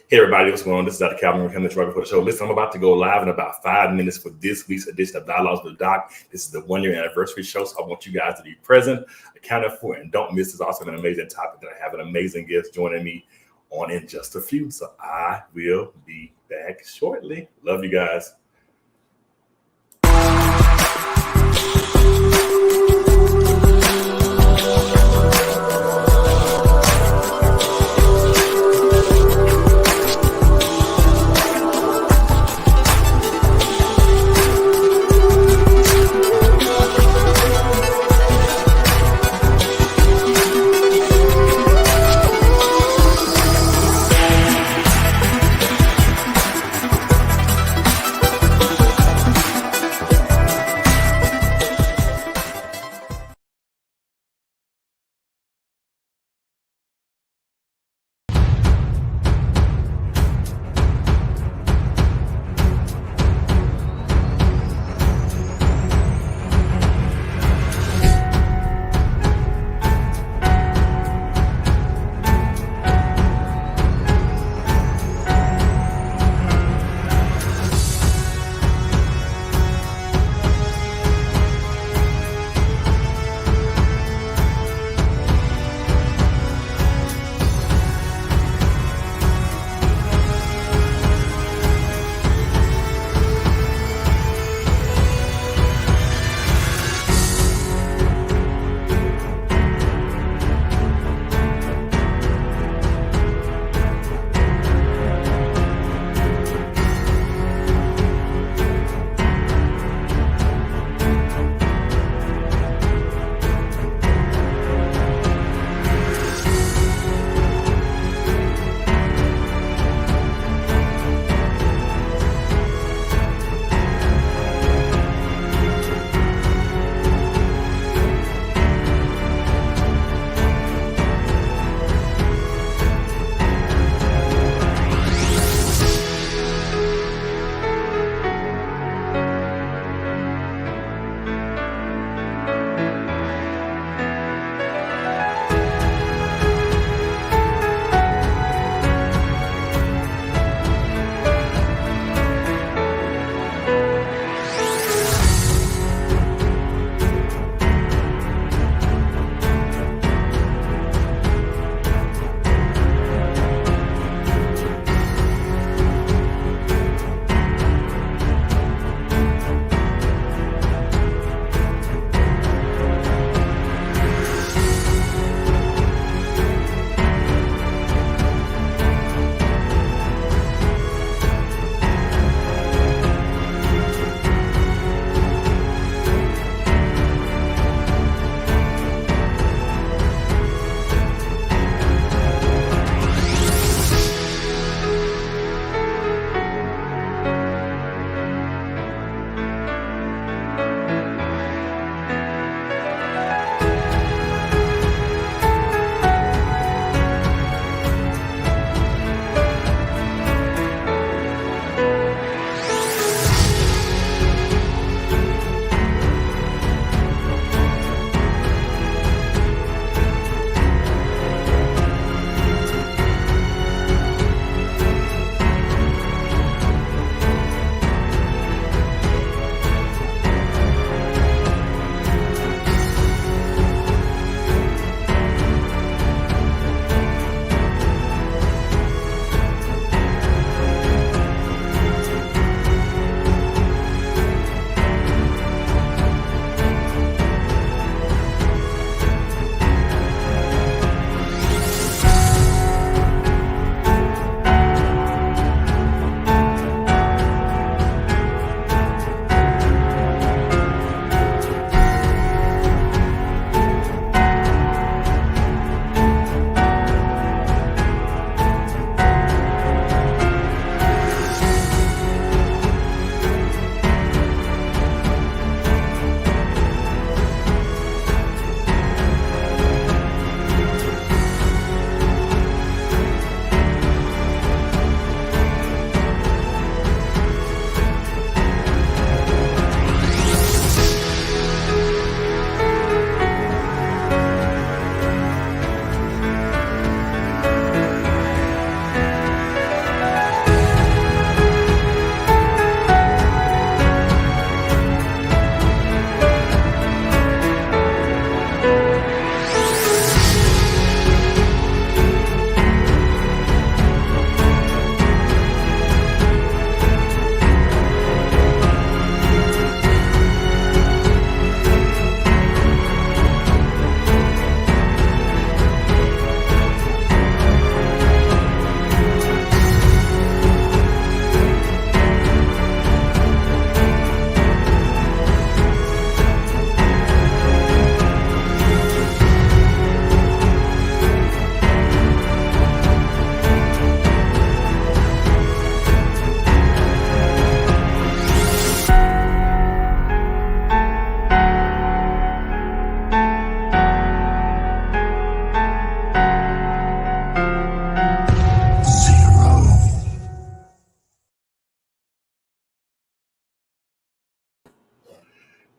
Hey everybody, what's going on? This is Dr. Calvin coming to for the show. Listen, I'm about to go live in about 5 minutes for this week's edition of Dialogues with the Doc. This is the 1-year anniversary show, so I want you guys to be present, accounted for, and don't miss this. Also an amazing topic that I have an amazing guest joining me on in just a few. So I will be back shortly. Love you guys.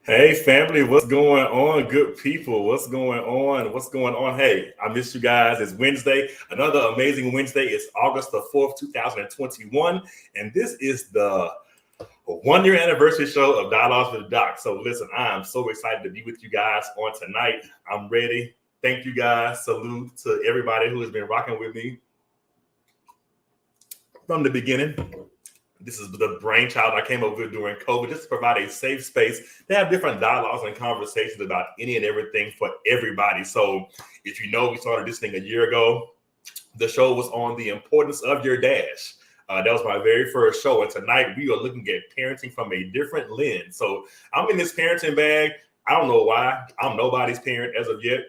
Hey family, what's going on? Good people, what's going on? What's going on? Hey, I missed you guys. It's Wednesday, another amazing Wednesday. It's August the 4th, 2021, and this is the 1-year anniversary show of Dialogues with the Doc. So listen, I am so excited to be with you guys on tonight. I'm ready. Thank you guys. Salute to everybody who has been rocking with me from the beginning. This is the brainchild I came up with during COVID, just to provide a safe space to have different dialogues and conversations about any and everything for everybody. So if you know, we started this thing a year ago. The show was on the importance of your dash. That was my very first show. And tonight we are looking at parenting from a different lens. So I'm in this parenting bag. I don't know why. I'm nobody's parent as of yet.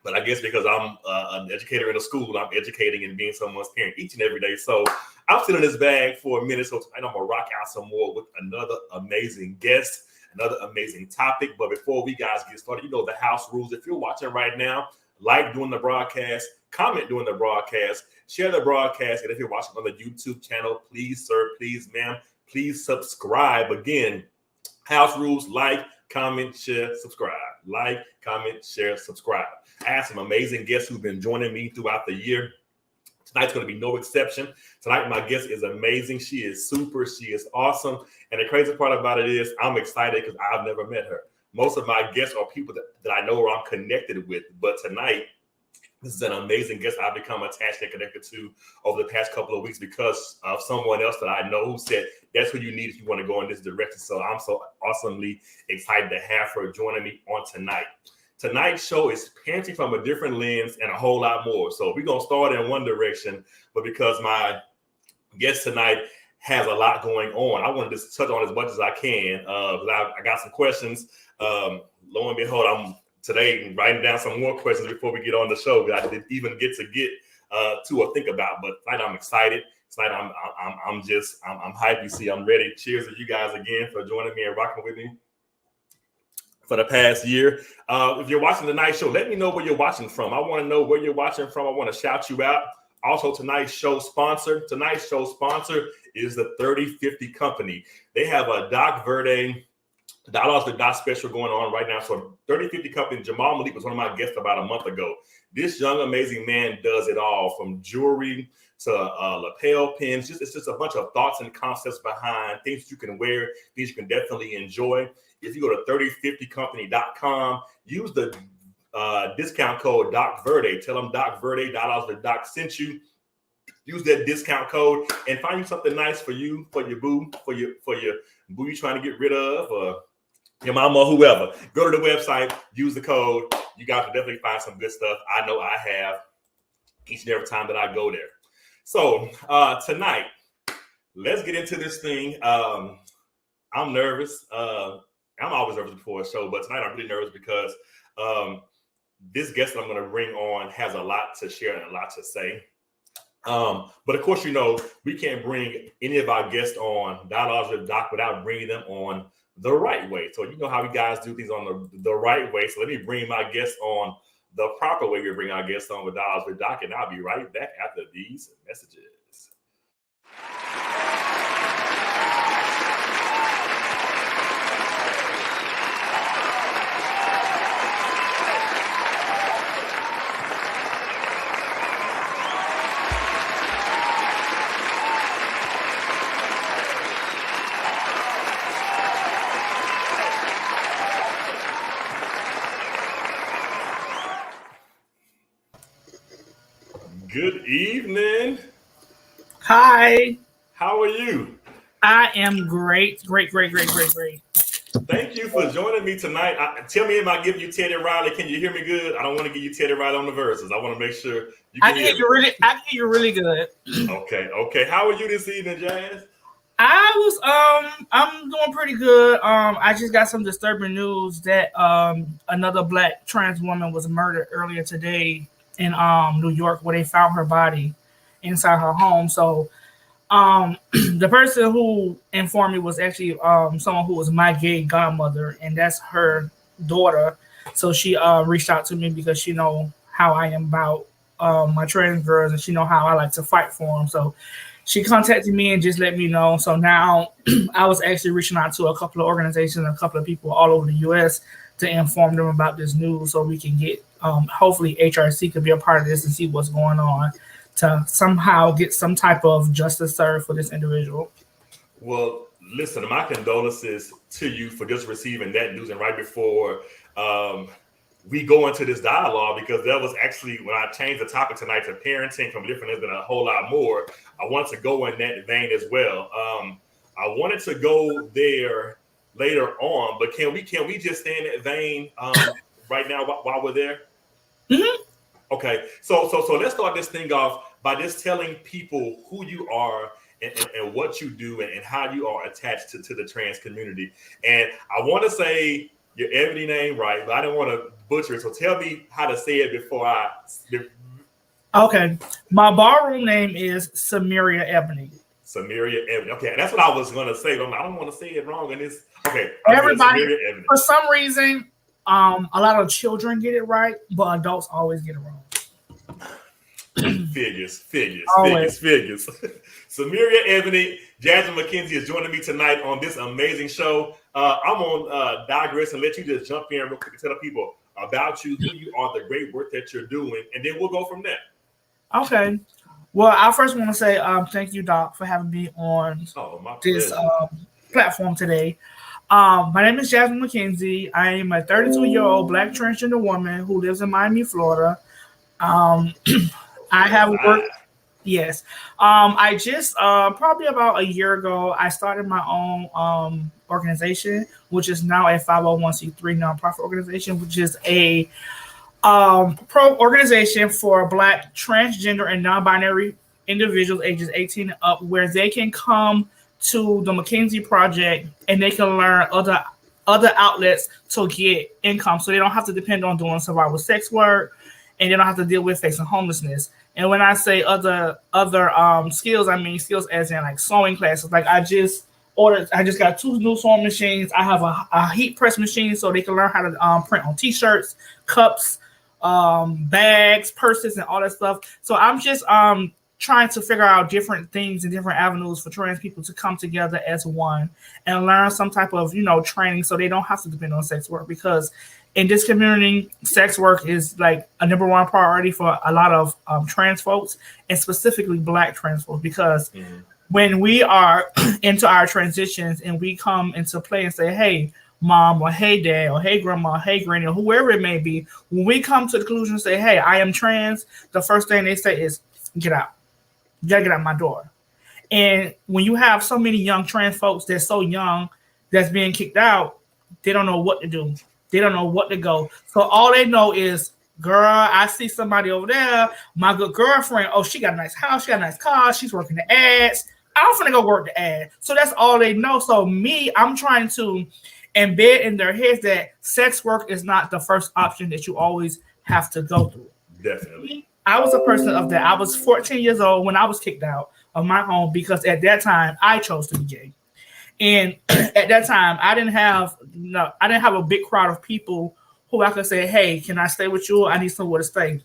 But I guess because I'm an educator in a school, I'm educating and being someone's parent each and every day. So I'm still in this bag for a minute. So tonight I'm going to rock out some more with another amazing guest, another amazing topic. But before we guys get started, you know the house rules. If you're watching right now, like during the broadcast, comment during the broadcast, share the broadcast. And if you're watching on the YouTube channel, please, sir, please, ma'am, please subscribe. Again, house rules: like, comment, share, subscribe. Like, comment, share, subscribe. I have some amazing guests who've been joining me throughout the year. Tonight's going to be no exception. Tonight, my guest is amazing. She is super. She is awesome. And the crazy part about it is I'm excited because I've never met her. Most of my guests are people that I know or I'm connected with. But tonight, this is an amazing guest I've become attached and connected to over the past couple of weeks because of someone else that I know who said that's who you need if you want to go in this direction. So I'm so awesomely excited to have her joining me on tonight. Tonight's show is parenting from a different lens and a whole lot more. So we're going to start in one direction, but because my guest tonight has a lot going on, I want to just touch on as much as I can. I got some questions. Lo and behold, I'm today writing down some more questions before we get on the show that I didn't even get to or think about. But tonight I'm excited. Tonight I'm hyped. You see, I'm ready. Cheers to you guys again for joining me and rocking with me for the past year. If you're watching tonight's show, let me know where you're watching from. I want to know where you're watching from. I want to shout you out. Also, tonight's show sponsor is the 3050 Company. They have a Doc Verde Dialogues with Doc special going on right now. So 3050 Company, Jamal Malik was one of my guests about a month ago. This young, amazing man does it all, from jewelry to lapel pins. It's just a bunch of thoughts and concepts behind things you can wear, things you can definitely enjoy. If you go to 3050company.com, use the discount code Doc Verde. Tell them Doc Verde, Dialogues with Doc sent you. Use that discount code and find you something nice for you, for your boo, for your boo you're trying to get rid of, or your mama or whoever. Go to the website, use the code. You guys will definitely find some good stuff. I know I have each and every time that I go there. So tonight, let's get into this thing. I'm nervous. I'm always nervous before a show, but tonight I'm really nervous because this guest that I'm going to bring on has a lot to share and a lot to say. But of course, you know, we can't bring any of our guests on Dialogues with Doc without bringing them on the right way. So you know how we guys do things on the right way. So let me bring my guests on the proper way we bring our guests on with Dialogues with Doc, and I'll be right back after these messages. Good evening. Hi. How are you? I am great. Great. Thank you for joining me tonight. Tell me, am I giving you Teddy Riley? Can you hear me good? I don't want to give you Teddy Riley on the verses. I want to make sure you can hear me. I can hear you really good. Okay. How are you this evening, Jazz? I'm doing pretty good. I just got some disturbing news that another Black trans woman was murdered earlier today in New York, where they found her body inside her home. So the person who informed me was actually someone who was my gay godmother, and that's her daughter. So she reached out to me because she know how I am about my trans girls, and she know how I like to fight for them. So she contacted me and just let me know. So now I was actually reaching out to a couple of organizations and a couple of people all over the U.S. to inform them about this news so we can get, hopefully HRC could be a part of this and see what's going on to somehow get some type of justice served for this individual. Well, listen, my condolences to you for just receiving that news. And right before we go into this dialogue, because that was actually when I changed the topic tonight to parenting from different ends and a whole lot more, I wanted to go in that vein as well. I wanted to go there later on, but can we just stay in that vein right now while we're there? Mm-hmm. Okay, so let's start this thing off by just telling people who you are and what you do and how you are attached to the trans community. And I want to say your Ebony name right, but I didn't want to butcher it. So tell me how to say it before I. Okay, my ballroom name is Sah'meria Ebony. Sah'meria Ebony. Okay, that's what I was gonna say. But I don't want to say it wrong. And it's okay. Everybody, for some reason, a lot of children get it right, but adults always get it wrong. Figures. Sah'meria Ebony, Jasmine McKenzie is joining me tonight on this amazing show. I'm on digress and let you just jump in real quick and tell the people about you, who you are, the great work that you're doing, and then we'll go from there. Okay. Well, I first want to say thank you, Doc, for having me on this platform today. My name is Jasmine McKenzie. I am a 32-year-old Black transgender woman who lives in Miami, Florida. I have worked. Yes. I just probably about a year ago, I started my own organization, which is now a 501c3 nonprofit organization, which is a pro organization for Black transgender and non-binary individuals ages 18 and up, where they can come to the McKenzie Project and they can learn other outlets to get income, so they don't have to depend on doing survival sex work, and they don't have to deal with facing homelessness. And when I say other skills, I mean skills as in like sewing classes. Like I just got 2 new sewing machines. I have a heat press machine so they can learn how to print on t-shirts, cups, bags, purses, and all that stuff. So I'm just trying to figure out different things and different avenues for trans people to come together as one and learn some type of, training so they don't have to depend on sex work, because in this community, sex work is like a number one priority for a lot of trans folks, and specifically Black trans folks, because when we are into our transitions and we come into play and say, hey, mom, or hey, dad, or hey, grandma, or hey, granny, or whoever it may be, when we come to the conclusion and say, hey, I am trans, the first thing they say is, get out. You gotta get out my door. And when you have so many young trans folks that's so young that's being kicked out, they don't know what to do. They don't know what to go. So all they know is, girl, I see somebody over there, my good girlfriend. Oh, she got a nice house, she got a nice car, she's working the ads. I'm finna go work the ad. So that's all they know. So I'm trying to embed in their heads that sex work is not the first option that you always have to go through. Definitely. I was a person of that. I was 14 years old when I was kicked out of my home because at that time I chose to be gay. And at that time, I didn't have a big crowd of people who I could say, hey, can I stay with you? I need somewhere to stay.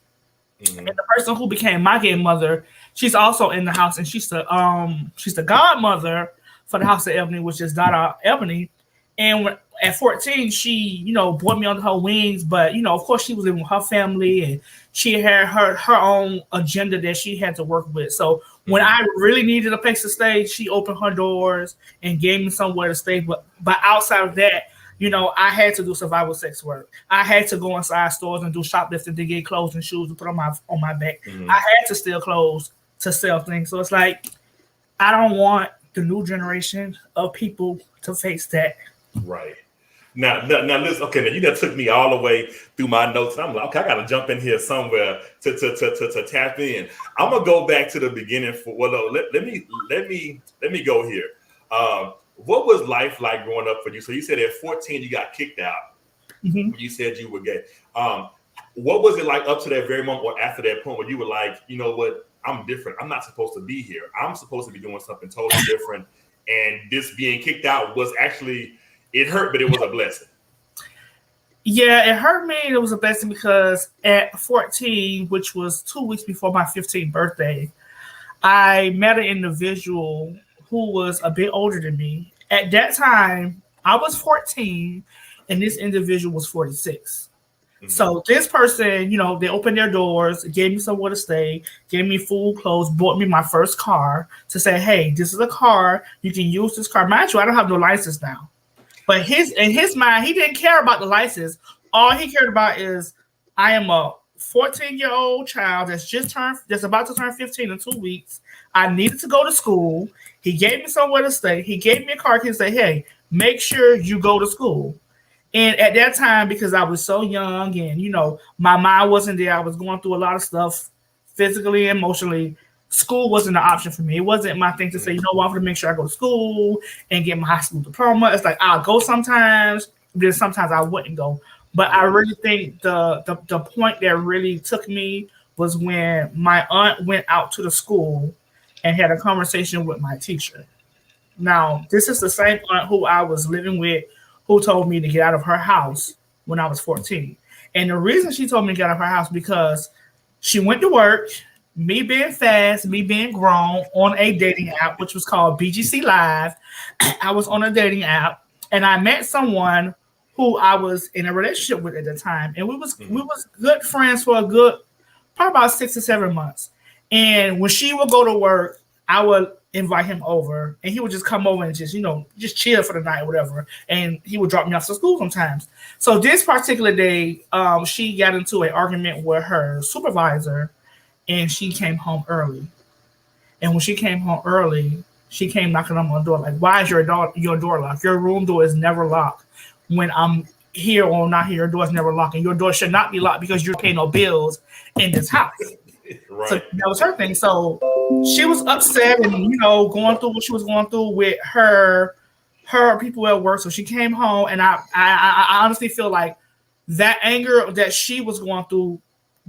And the person who became my gay mother, she's also in the house, and she's the godmother for the House of Ebony, which is daughter Ebony. And at 14, she, brought me under her wings, but of course she was living with her family and she had her own agenda that she had to work with. So when I really needed a place to stay, she opened her doors and gave me somewhere to stay. But outside of that, I had to do survival sex work. I had to go inside stores and do shoplifting to get clothes and shoes to put on my back. I had to steal clothes to sell things. So it's like, I don't want the new generation of people to face that. Right. Now listen, okay, now you done took me all the way through my notes. And I'm like, okay, I gotta jump in here somewhere to tap in. I'm gonna go back to the beginning let me go here. What was life like growing up for you? So you said at 14 you got kicked out. When you said you were gay. What was it like up to that very moment or after that point where you were like, you know what, I'm different. I'm not supposed to be here. I'm supposed to be doing something totally different. And this being kicked out was actually, it hurt, but it was a blessing. Yeah, it hurt me. It was a blessing because at 14, which was 2 weeks before my 15th birthday, I met an individual who was a bit older than me. At that time, I was 14 and this individual was 46. So this person, they opened their doors, gave me somewhere to stay, gave me food, clothes, bought me my first car to say, hey, this is a car. You can use this car. Mind you, I don't have no license now. But in his mind, he didn't care about the license. All he cared about is I am a 14-year-old child that's about to turn 15 in 2 weeks. I needed to go to school. He gave me somewhere to stay. He gave me a car. He said, hey, make sure you go to school. And at that time, because I was so young and, my mind wasn't there, I was going through a lot of stuff physically and emotionally. School wasn't an option for me. It wasn't my thing to say, I'm going to make sure I go to school and get my high school diploma. It's like I'll go sometimes, then sometimes I wouldn't go. But I really think the point that really took me was when my aunt went out to the school and had a conversation with my teacher. Now, this is the same aunt who I was living with, who told me to get out of her house when I was 14. And the reason she told me to get out of her house because she went to work, me being fast, me being grown, on a dating app, which was called BGC Live. I was on a dating app, and I met someone who I was in a relationship with at the time. And we was good friends for probably about 6 or 7 months. And when she would go to work, I would invite him over, and he would just come over and just chill for the night or whatever. And he would drop me off to school sometimes. So this particular day, she got into an argument with her supervisor, and she came home early. And when she came home early, she came knocking on my door like, why is your door locked? Your room door is never locked. When I'm here or not here, your door is never locked, and your door should not be locked because you're paying no bills in this house. Right. So that was her thing. So she was upset and going through what she was going through with her people at work. So she came home, and I honestly feel like that anger that she was going through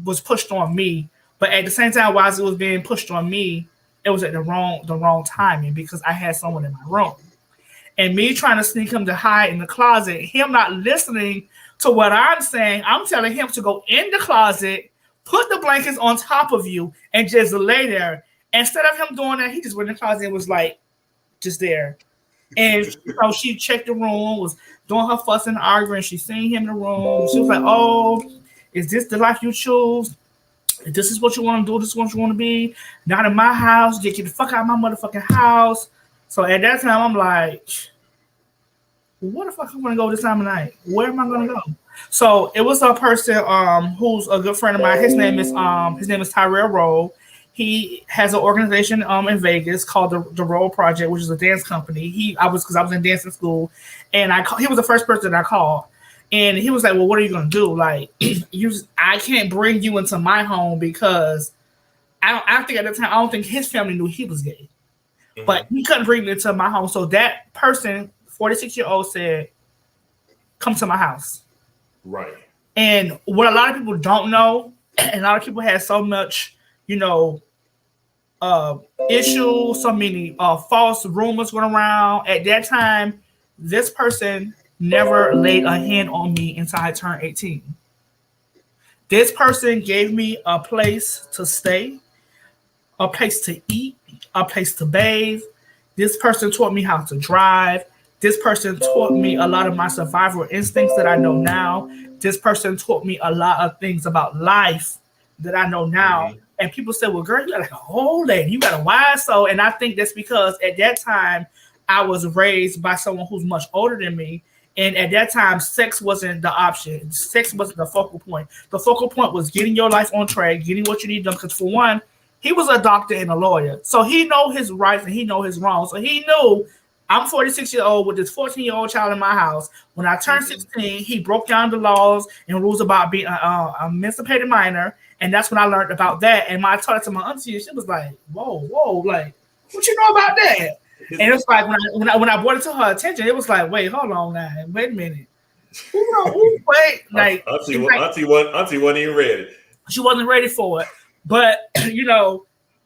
was pushed on me. But at the same time, while it was being pushed on me, it was at the wrong timing because I had someone in my room. And me trying to sneak him to hide in the closet, him not listening to what I'm saying, I'm telling him to go in the closet, put the blankets on top of you, and just lay there. Instead of him doing that, he just went in the closet and was like, just there. And she checked the room, was doing her fussing, arguing. She seen him in the room. She was like, oh, is this the life you choose? This is what you want to do. This is what you want to be. Not in my house. Get the fuck out of my motherfucking house. So at that time, I'm like, where the fuck I'm going to go this time of night? Where am I going to go? So it was a person who's a good friend of mine. His name is Tyrell Rowe. He has an organization in Vegas called the Rowe Project, which is a dance company. Because I was in dancing school, and he was the first person I called. And he was like, well, what are you going to do? Like, I can't bring you into my home because I think at the time, I don't think his family knew he was gay. Mm-hmm. But he couldn't bring me into my home. So that person, 46-year-old, said, come to my house. Right. And what a lot of people don't know, and a lot of people have so much, issues, so many false rumors going around. At that time, this person never laid a hand on me until I turned 18. This person gave me a place to stay, a place to eat, a place to bathe. This person taught me how to drive. This person taught me a lot of my survival instincts that I know now. This person taught me a lot of things about life that I know now. Mm-hmm. And people say, well, girl, you're like an old lady. You got a wise soul. And I think that's because at that time, I was raised by someone who's much older than me. And at that time, sex wasn't the option. Sex wasn't the focal point. The focal point was getting your life on track, getting what you need done. Because for one, he was a doctor and a lawyer. So he know his rights and he know his wrongs. So he knew I'm 46-year-old with this 14-year-old child in my house. When I turned 16, he broke down the laws and rules about being an emancipated minor. And that's when I learned about that. And when I taught it to my auntie, she was like, whoa, like, what you know about that? And it was like when I brought it to her attention, it was like, wait, hold on now, wait a minute. Wait, like auntie wasn't even ready. She wasn't ready for it. But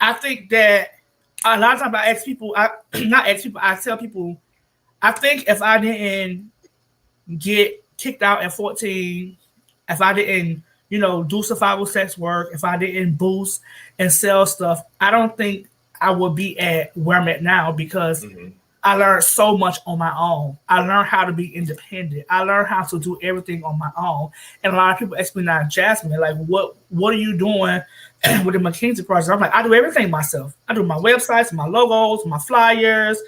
I think that a lot of times I tell people, I think if I didn't get kicked out at 14, if I didn't, do survival sex work, if I didn't boost and sell stuff, I don't think I would be at where I'm at now because I learned so much on my own. I learned how to be independent. I learned how to do everything on my own. And a lot of people ask me now, Jasmine, like, what are you doing with the McKenzie project? I'm like, I do everything myself. I do my websites, my logos, my flyers.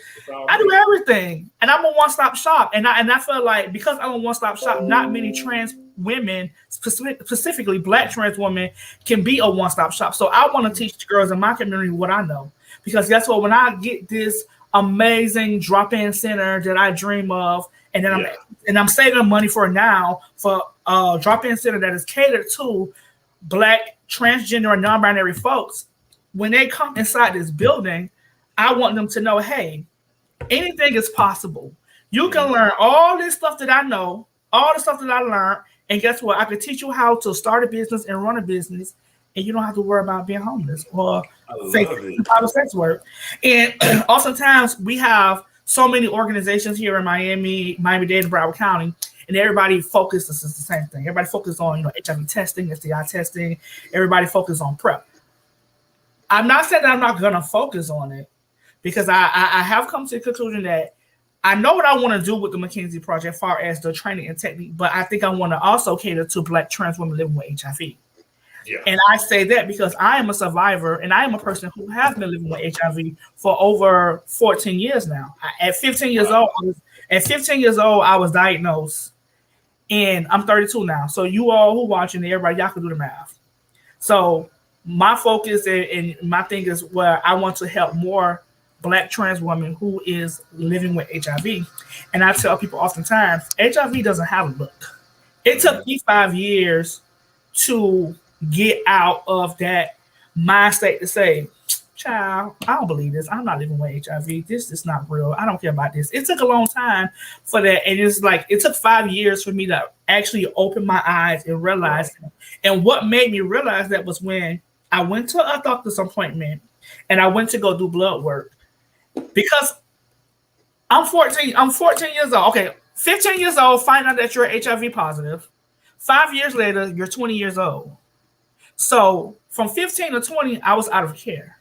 I do everything. And I'm a one-stop shop. And I feel like because I'm a one-stop shop, not many trans women, specifically Black trans women, can be a one-stop shop. So I want to teach the girls in my community what I know. Because guess what? When I get this amazing drop-in center that I dream of, and then I'm saving money for now for a drop-in center that is catered to Black, transgender, and non-binary folks. When they come inside this building, I want them to know, hey, anything is possible. You can learn all this stuff that I know, all the stuff that I learned, and guess what? I can teach you how to start a business and run a business, and you don't have to worry about being homeless or sex work. And oftentimes we have so many organizations here in Miami-Dade, and Broward County, and everybody focuses the same thing. Everybody focuses on HIV testing, STI testing. Everybody focuses on PrEP. I'm not saying that I'm not going to focus on it because I have come to the conclusion that I know what I want to do with the McKenzie project as far as the training and technique, but I think I want to also cater to Black trans women living with HIV. Yeah. And I say that because I am a survivor and I am a person who has been living with HIV for over 14 years now. At 15 years old, I was diagnosed, and I'm 32 now. So you all who watching, everybody, y'all can do the math. So my focus and my thing is where I want to help more Black trans women who is living with HIV. And I tell people oftentimes, HIV doesn't have a look. It took me 5 years to get out of that mind state to say, child, I don't believe this. I'm not living with HIV. This is not real. I don't care about this. It took a long time for that. And it's like, it took 5 years for me to actually open my eyes and realize that. And what made me realize that was when I went to a doctor's appointment and I went to go do blood work because I'm 14 years old. Okay. 15 years old, find out that you're HIV positive. 5 years later, you're 20 years old. So from 15 to 20, I was out of care.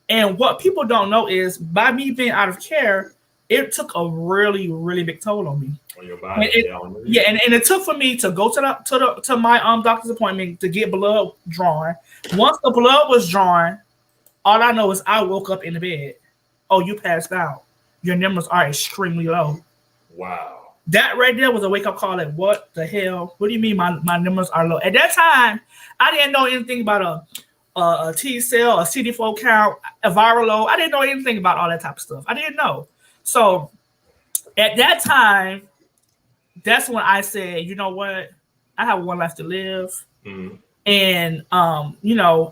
And what people don't know is by me being out of care, it took a really, really big toll on me. On your body. And it took for me to go to my doctor's appointment to get blood drawn. Once the blood was drawn, all I know is I woke up in the bed. Oh, you passed out. Your numbers are extremely low. Wow. That right there was a wake-up call. Like, what the hell? What do you mean my numbers are low? At that time, I didn't know anything about a T cell, a CD4 count, a viral load. I didn't know anything about all that type of stuff. I didn't know. So at that time, that's when I said, you know what? I have one life to live. Mm-hmm. And,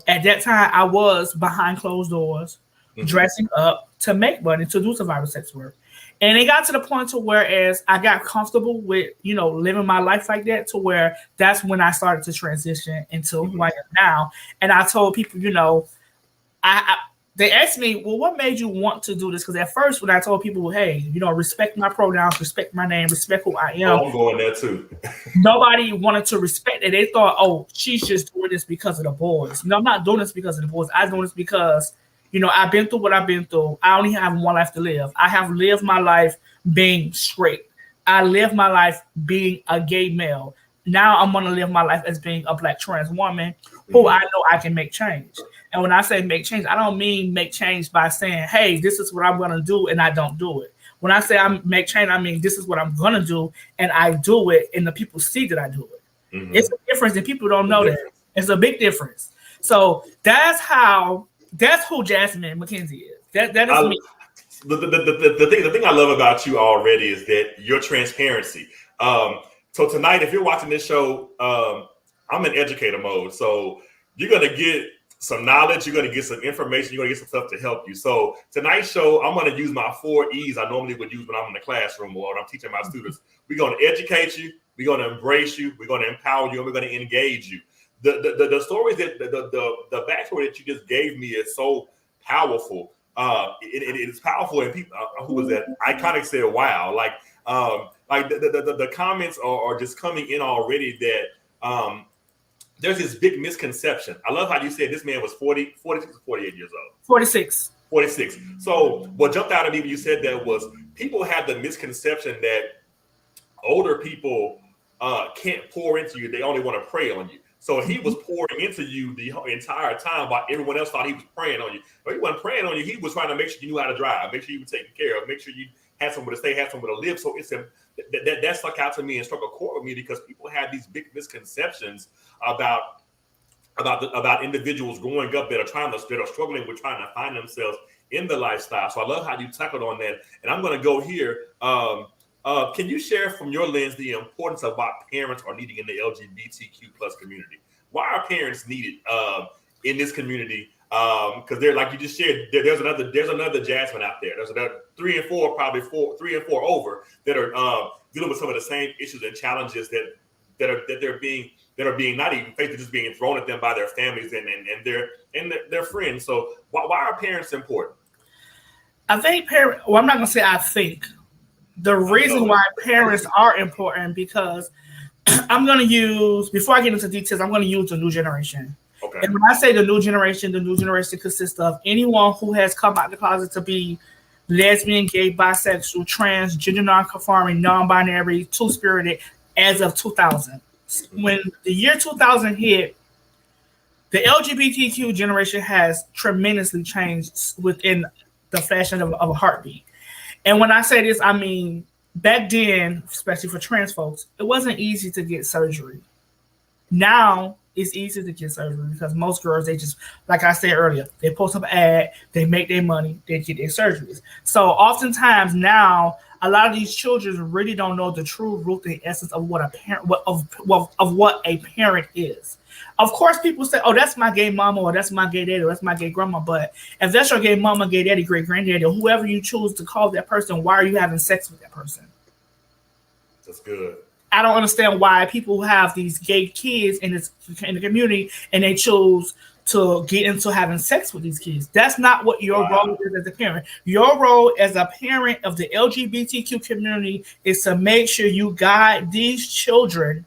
at that time, I was behind closed doors, dressing up to make money, to do survival sex work. And it got to the point to where as I got comfortable with, living my life like that, to where that's when I started to transition into who I am now. And I told people, they asked me, well, what made you want to do this? Because at first when I told people, hey, respect my pronouns, respect my name, respect who I am. Oh, I'm going there too. Nobody wanted to respect it. They thought, oh, she's just doing this because of the boys. No, I'm not doing this because of the boys. I'm doing this because I've been through what I've been through. I only have one life to live. I have lived my life being straight. I live my life being a gay male. Now I'm going to live my life as being a Black trans woman who I know I can make change. And when I say make change, I don't mean make change by saying, hey, this is what I'm going to do and I don't do it. When I say I make change, I mean this is what I'm going to do and I do it and the people see that I do it. Mm-hmm. It's a difference and people don't know that. It's a big difference. So that's who Jasmine McKenzie is. That is me. The thing I love about you already is that your transparency. So tonight, if you're watching this show, I'm in educator mode. So you're going to get some knowledge. You're going to get some information. You're going to get some stuff to help you. So tonight's show, I'm going to use my 4 E's I normally would use when I'm in the classroom or when I'm teaching my students. We're going to educate you. We're going to embrace you. We're going to empower you. And we're going to engage you. The stories that the backstory that you just gave me is so powerful. It is powerful, and people who was that Iconic said, "Wow!" Like the comments are just coming in already. That there's this big misconception. I love how you said this man was 46 or 48 years old. 46. 46. So what jumped out at me when you said that was people have the misconception that older people can't pour into you. They only want to prey on you. So he was pouring into you the entire time while everyone else thought he was preying on you. But he wasn't preying on you. He was trying to make sure you knew how to drive, make sure you were taken care of, make sure you had somewhere to stay, had somewhere to live. So it's that stuck out to me and struck a chord with me because people have these big misconceptions about individuals growing up that are struggling with trying to find themselves in the lifestyle. So I love how you tackled on that. And I'm going to go here. Can you share from your lens the importance of what parents are needing in the LGBTQ plus community? Why are parents needed in this community? Because they're like you just shared. There's another Jasmine out there. There's another 3 and 4, probably 3 and 4 over that are dealing with some of the same issues and challenges that are being not even faced, just being thrown at them by their families and their friends. So why are parents important? I think well, I'm not gonna say I think. The reason why parents are important because I'm going to use, before I get into details, I'm going to use the new generation. Okay. And when I say the new generation consists of anyone who has come out of the closet to be lesbian, gay, bisexual, trans, gender non-conforming, non-binary, two-spirited as of 2000. When the year 2000 hit, the LGBTQ generation has tremendously changed within the fashion of a heartbeat. And when I say this, I mean, back then, especially for trans folks, it wasn't easy to get surgery. Now it's easy to get surgery because most girls, they just, like I said earlier, they post up an ad, they make their money, they get their surgeries. So oftentimes now, a lot of these children really don't know the true root and essence of what a parent, of what a parent is. Of course, people say, "Oh, that's my gay mama," or "That's my gay daddy," or "That's my gay grandma." But if that's your gay mama, gay daddy, great granddaddy, or whoever you choose to call that person, why are you having sex with that person? That's good. I don't understand why people have these gay kids in the community and they choose to get into having sex with these kids. That's not what your role is as a parent. Your role as a parent of the LGBTQ community is to make sure you guide these children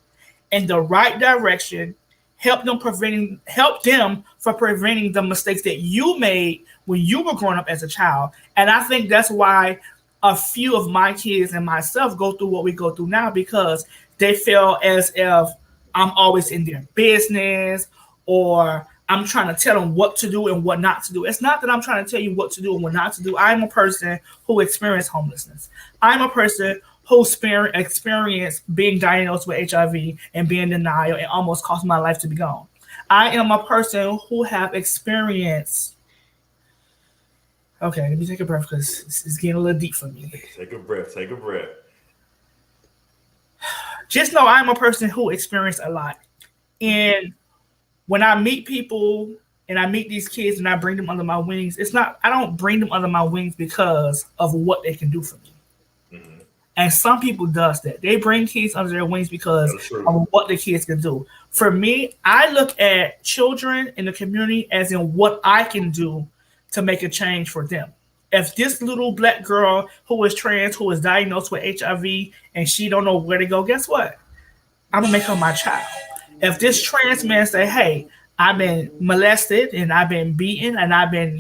in the right direction. Help them for preventing the mistakes that you made when you were growing up as a child. And I think that's why a few of my kids and myself go through what we go through now, because they feel as if I'm always in their business or I'm trying to tell them what to do and what not to do. It's not that I'm trying to tell you what to do and what not to do. I'm a person who experienced homelessness. I'm a person who experienced being diagnosed with HIV and being in denial and almost cost my life to be gone. I am a person who have experienced. Okay, let me take a breath because it's getting a little deep for me. Take a breath. Just know I'm a person who experienced a lot. And when I meet people and I meet these kids and I bring them under my wings, I don't bring them under my wings because of what they can do for me. Mm-hmm. And some people does that. They bring kids under their wings because of what the kids can do. For me, I look at children in the community as in what I can do to make a change for them. If this little black girl who is trans, who is diagnosed with HIV and she don't know where to go, guess what? I'm going to make her my child. If this trans man say, "Hey, I've been molested and I've been beaten and I've been,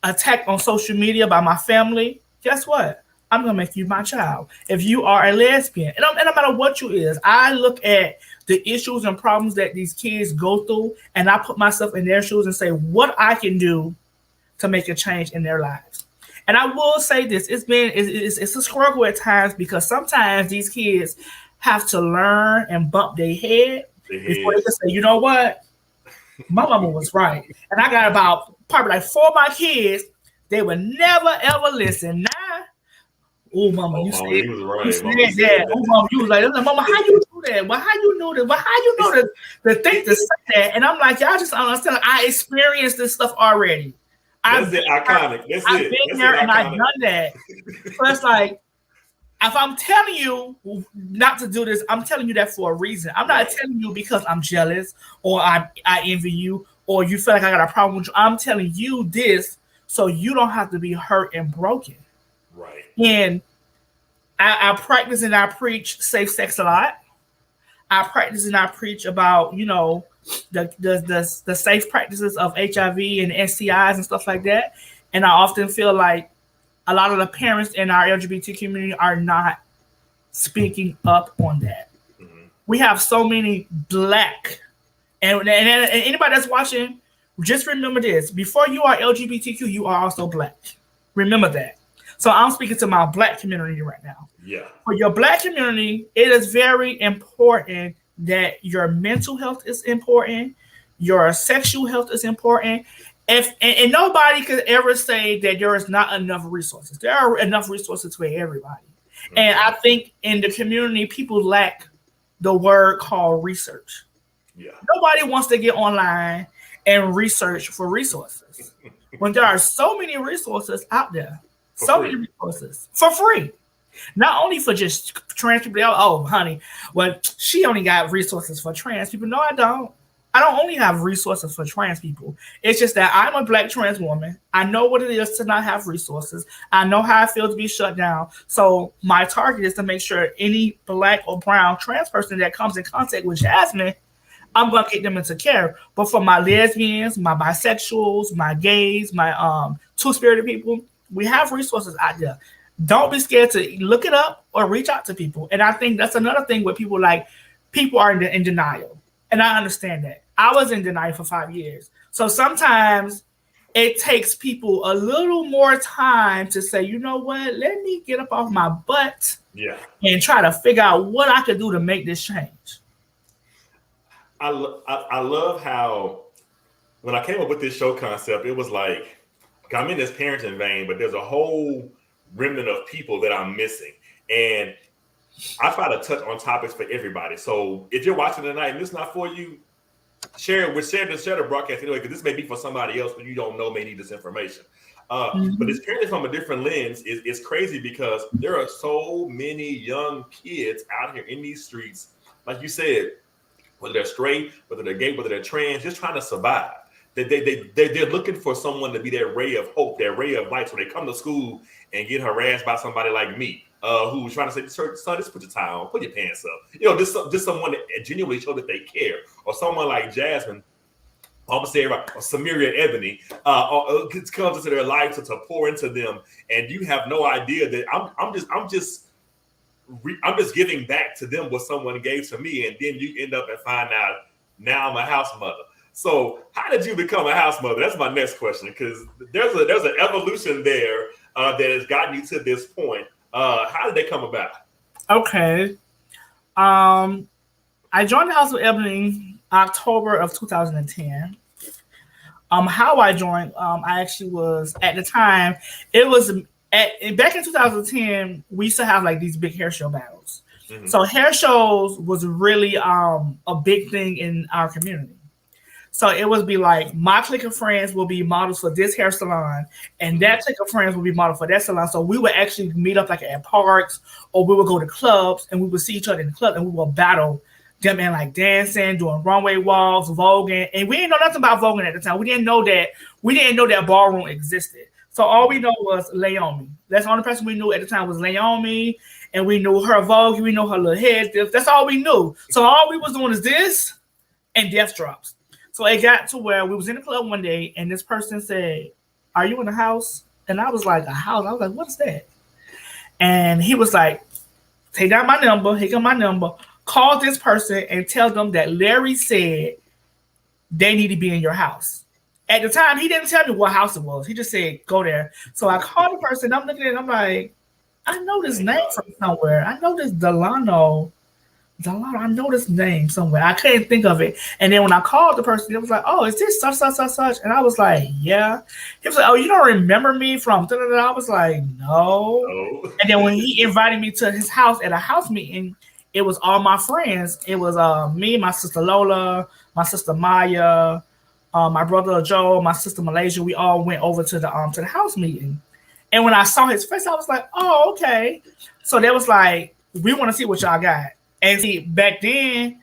attacked on social media by my family," guess what? I'm going to make you my child. If you are a lesbian, and no matter what you is, I look at the issues and problems that these kids go through and I put myself in their shoes and say what I can do to make a change in their lives. And I will say this, it's a struggle at times because sometimes these kids have to learn and bump their head before they can say, "You know what? My mama was right." And I got probably like 4 of my kids, they would never ever listen. Nah. "Oh, mama, you said that. Oh, mama, you was like, mama, how you do that? Well, how you know that? Well, how you know the thing to say that?" And I'm like, y'all just don't understand. I experienced this stuff already. I've been there and I've done that. So it's like, if I'm telling you not to do this, I'm telling you that for a reason. I'm not telling you because I'm jealous or I envy you or you feel like I got a problem with you. I'm telling you this so you don't have to be hurt and broken. Right. And I practice and I preach safe sex a lot. I practice and I preach about, you know, the safe practices of HIV and STIs and stuff like that. And I often feel like a lot of the parents in our LGBT community are not speaking up on that. Mm-hmm. We have so many Black, and anybody that's watching, just remember this: before you are LGBTQ, you are also Black. Remember that. So I'm speaking to my Black community right now. Yeah. For your Black community, it is very important that your mental health is important, your sexual health is important. And nobody could ever say that there is not enough resources. There are enough resources for everybody. Mm-hmm. And I think in the community, people lack the word called research. Yeah. Nobody wants to get online and research for resources when there are so many resources out there. Many resources for free. Not only for just trans people. Oh, honey, well, she only got resources for trans people. No, I don't. I don't only have resources for trans people. It's just that I'm a Black trans woman. I know what it is to not have resources. I know how it feels to be shut down. So my target is to make sure any Black or brown trans person that comes in contact with Jasmine, I'm going to get them into care. But for my lesbians, my bisexuals, my gays, my two-spirited people, we have resources out there. Don't be scared to look it up or reach out to people. And I think that's another thing where people are in denial. And I understand that. I was in denial for 5 years. So sometimes it takes people a little more time to say, you know what, let me get up off my butt and try to figure out what I could do to make this change. I love how when I came up with this show concept, it was like, I'm in this parenting vein, but there's a whole remnant of people that I'm missing. And I try to touch on topics for everybody. So if you're watching tonight and it's not for you, share the broadcast anyway, because this may be for somebody else who you don't know may need this information. But it's parenting from a different lens is crazy because there are so many young kids out here in these streets, like you said, whether they're straight, whether they're gay, whether they're trans, just trying to survive. They're looking for someone to be their ray of hope, their ray of light. So they come to school and get harassed by somebody like me, who's trying to say, son, just put your tie on, put your pants up. You know, just someone that genuinely show that they care. Or someone like Jasmine, I'm gonna say everybody, or Sah'meria and Ebony, comes into their life to pour into them, and you have no idea that I'm just giving back to them what someone gave to me, and then you end up and find out now I'm a house mother. So how did you become a house mother? That's my next question, because there's an evolution there that has gotten you to this point. How did they come about? Okay. I joined the House with Ebony October of 2010. How I joined, I actually was, at the time, it was back in 2010, we used to have like these big hair show battles. Mm-hmm. So hair shows was really a big thing in our community. So it would be like my clique of friends will be models for this hair salon, and that clique of friends will be models for that salon. So we would actually meet up like at parks, or we would go to clubs, and we would see each other in the club, and we would battle them in like dancing, doing runway walks, voguing. And we didn't know nothing about voguing at the time. We didn't know that ballroom existed. So all we know was Laomi. That's the only person we knew at the time was Laomi, and we knew her vogue, we knew her little head. That's all we knew. So all we was doing is this and death drops. So it got to where we was in the club one day, and this person said, "Are you in a house?" And I was like, "A house?" I was like, "What's that?" And he was like, "Take down my number. Here come my number. Call this person and tell them that Larry said they need to be in your house." At the time, he didn't tell me what house it was. He just said, "Go there." So I called the person. I'm looking at it. I'm like, I know this name from somewhere. I know this Delano, I know this name somewhere. I couldn't think of it. And then when I called the person, it was like, "Oh, is this such, such, such, such?" And I was like, "Yeah." He was like, "Oh, you don't remember me from da-da-da?" I was like, "No." And then when he invited me to his house at a house meeting, it was all my friends. It was me, my sister Lola, my sister Maya, my brother Joe, my sister Malaysia. We all went over to the house meeting. And when I saw his face, I was like, "Oh, okay." So they was like, "We want to see what y'all got." And see, back then,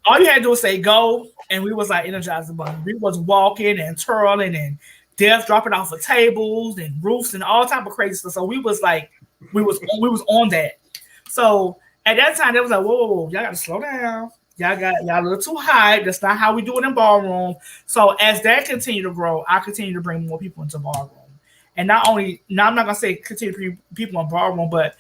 all you had to do was say go, and we was like Energizer Bunny. We was walking and twirling and death dropping off of tables and roofs and all type of crazy stuff. So we was like, we was on that. So At that time, they was like, whoa, y'all got to slow down. Y'all a little too high. That's not how we do it in ballroom. So as that continued to grow, I continue to bring more people into ballroom. And not only, now I'm not going to say continue to bring people in ballroom, but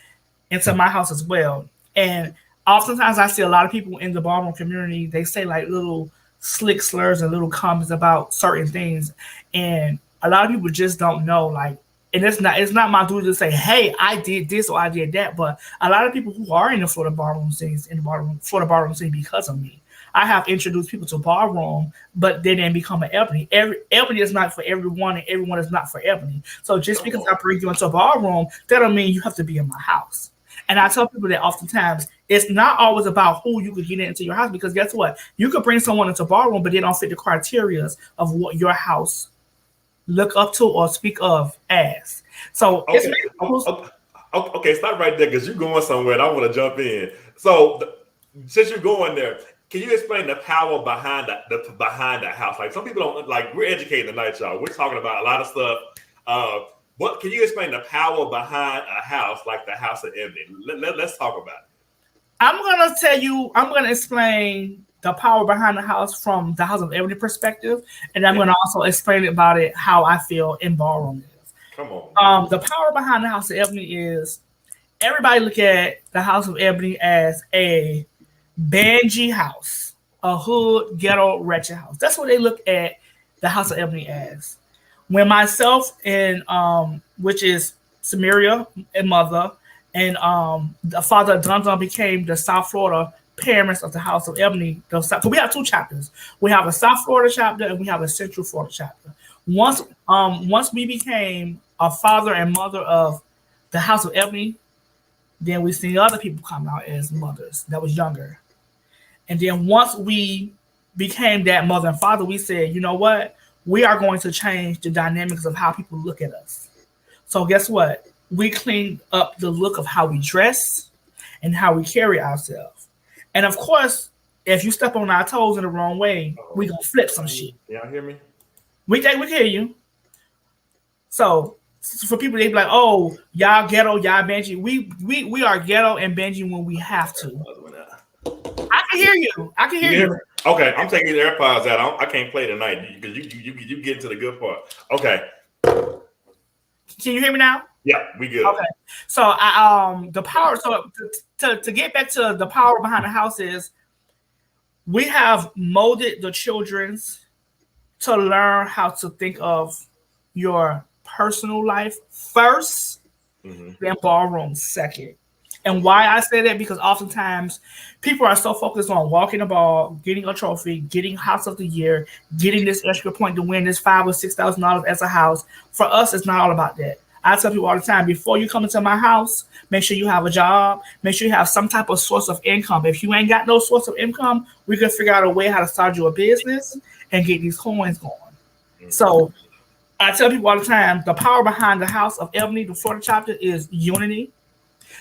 into my house as well. And oftentimes I see a lot of people in the ballroom community, they say like little slick slurs and little comments about certain things. And a lot of people just don't know, like, and it's not my duty to say, hey, I did this or I did that. But a lot of people who are in the Florida ballroom scene because of me. I have introduced people to ballroom, but they didn't become an Ebony. Ebony is not for everyone, and everyone is not for Ebony. So just because I bring you into a ballroom, that don't mean you have to be in my house. And I tell people that oftentimes it's not always about who you could get into your house, because guess what? You could bring someone into a ballroom, but they don't fit the criteria of what your house look up to or speak of as. So okay, stop right there because you're going somewhere and I want to jump in. So since you're going there, can you explain the power behind the house? Like some people don't, like, we're educating tonight, y'all. We're talking about a lot of stuff. What can you explain the power behind a house like the House of Ebony? Let's talk about it. I'm gonna explain the power behind the house from the House of Ebony perspective, and I'm going to also explain about it how I feel in ballroom is. Come on. The power behind the House of Ebony is everybody look at the House of Ebony as a bangy house, a hood, ghetto, wretched house. That's what they look at the House of Ebony as. When myself and which is Sah'meria and mother and the father Dun became the South Florida parents of the House of Ebony. So we have two chapters. We have a South Florida chapter and we have a Central Florida chapter. Once we became a father and mother of the House of Ebony, then we seen other people come out as mothers that was younger. And then once we became that mother and father, we said, you know what? We are going to change the dynamics of how people look at us. So guess what? We cleaned up the look of how we dress and how we carry ourselves. And of course, if you step on our toes in the wrong way, we gonna flip some shit. Y'all hear me? We can hear you. So for people, they be like, "Oh, y'all ghetto, y'all Benji." We are ghetto and Benji when we have to. I can hear you. I can hear you. Okay, I'm taking the AirPods out. I can't play tonight because you get to the good part. Okay. Can you hear me now? Yeah, we good. Okay. So the power. So to get back to the power behind the house is, we have molded the children's to learn how to think of your personal life first, then ballroom second. And why I say that, because oftentimes people are so focused on walking the ball, getting a trophy, getting House of the Year, getting this extra point to win this $5,000 or $6,000 as a house. For us, it's not all about that. I tell people all the time, before you come into my house, make sure you have a job. Make sure you have some type of source of income. If you ain't got no source of income, we can figure out a way how to start you a business and get these coins going. So I tell people all the time, the power behind the House of Ebony, the Florida chapter, is unity.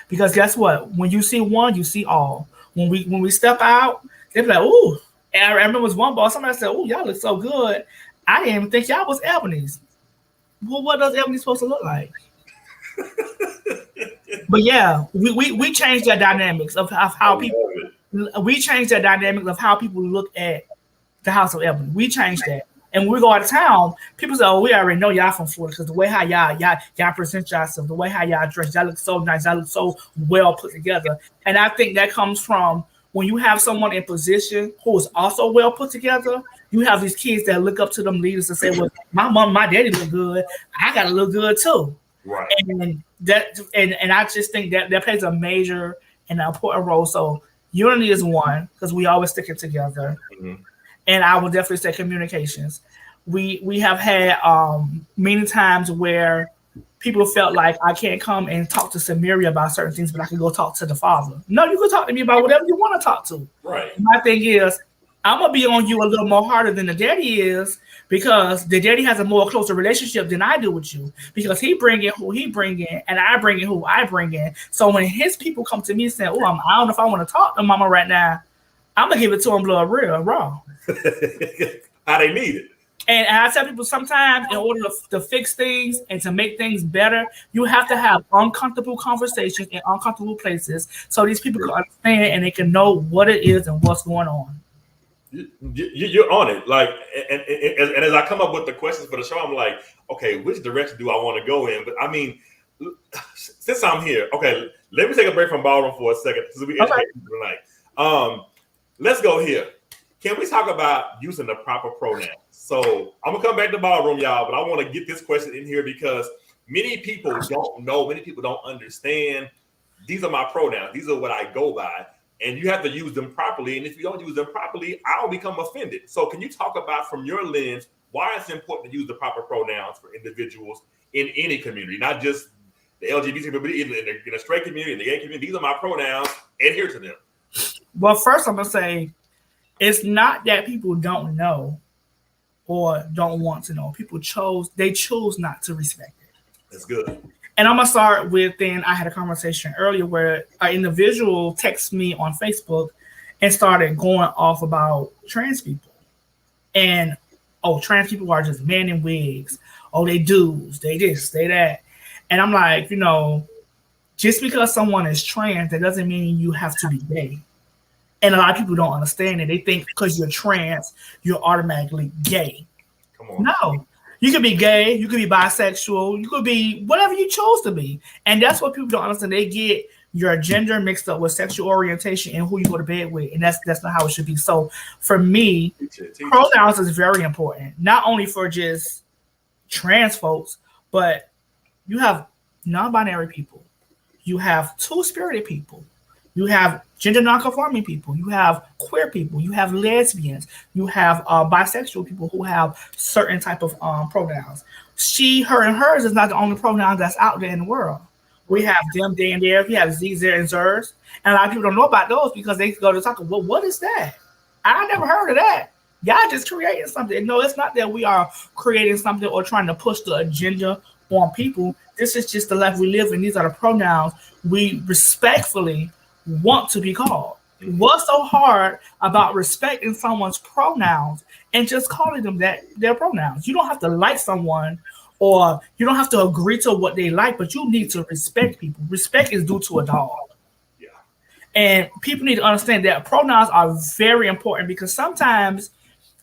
Because guess what? When you see one, you see all. When we step out, they be like, ooh. And I remember was one ball, somebody said, ooh, y'all look so good. I didn't even think y'all was Ebony's. Well, what does Ebony supposed to look like? But yeah, we changed that dynamics of how people. We changed that dynamics of how people look at the House of Ebony. We changed that. And when we go out of town, people say, oh, we already know y'all from Florida because the way how y'all present yourself, the way how y'all dress, y'all look so nice, y'all look so well put together. And I think that comes from when you have someone in position who is also well put together. You have these kids that look up to them leaders and say, well, my mom, my daddy look good. I got to look good too. Right. And I just think that plays a major and an important role. So unity is one, because we always stick it together. And I would definitely say communications. We have had many times where people felt like I can't come and talk to Sah'meria about certain things, but I can go talk to the father. No, you can talk to me about whatever you want to talk to. Right. My thing is, I'm going to be on you a little more harder than the daddy is, because the daddy has a more closer relationship than I do with you, because he bring in who he bring in and I bring in who I bring in. So when his people come to me saying, oh, I don't know if I want to talk to mama right now, I'm going to give it to him blood real raw. How they need it. And I tell people sometimes in order to fix things and to make things better, you have to have uncomfortable conversations in uncomfortable places so these people can understand and they can know what it is and what's going on. You're on it. Like, and as I come up with the questions for the show, I'm like, okay, which direction do I want to go in? But I mean, since I'm here, okay, let me take a break from ballroom for a second because we educate people tonight. Let's go here. Can we talk about using the proper pronouns? So I'm gonna come back to ballroom, y'all, but I want to get this question in here because many people don't know, many people don't understand. These are my pronouns. These are what I go by. And you have to use them properly. And if you don't use them properly, I'll become offended. So can you talk about, from your lens, why it's important to use the proper pronouns for individuals in any community, not just the LGBT community, in the straight community, in the gay community? These are my pronouns. Adhere to them. Well, first I'm going to say, it's not that people don't know or don't want to know. People chose not to respect it. That's good. And I'm going to start with, then I had a conversation earlier where an individual texted me on Facebook and started going off about trans people. And, trans people are just men in wigs. They dudes, they this, they that. And I'm like, just because someone is trans, that doesn't mean you have to be gay. And a lot of people don't understand it. They think because you're trans, you're automatically gay. Come on. No. You could be gay, you could be bisexual, you could be whatever you chose to be. And that's what people don't understand. They get your gender mixed up with sexual orientation and who you go to bed with. And that's not how it should be. So for me, pronouns is very important. Not only for just trans folks, but you have non-binary people. You have two-spirited people. You have gender non-conforming people. You have queer people. You have lesbians. You have bisexual people who have certain type of pronouns. She, her, and hers is not the only pronoun that's out there in the world. We have them, they, and theirs. We have ze, their, and zers. And a lot of people don't know about those because they go to talk, well, what is that? I never heard of that. Y'all just creating something. No, it's not that we are creating something or trying to push the agenda on people. This is just the life we live in. These are the pronouns we respectfully want to be called. What's so hard about respecting someone's pronouns and just calling them their pronouns? You don't have to like someone or you don't have to agree to what they like, but you need to respect people. Respect is due to a dog. Yeah. And people need to understand that pronouns are very important because sometimes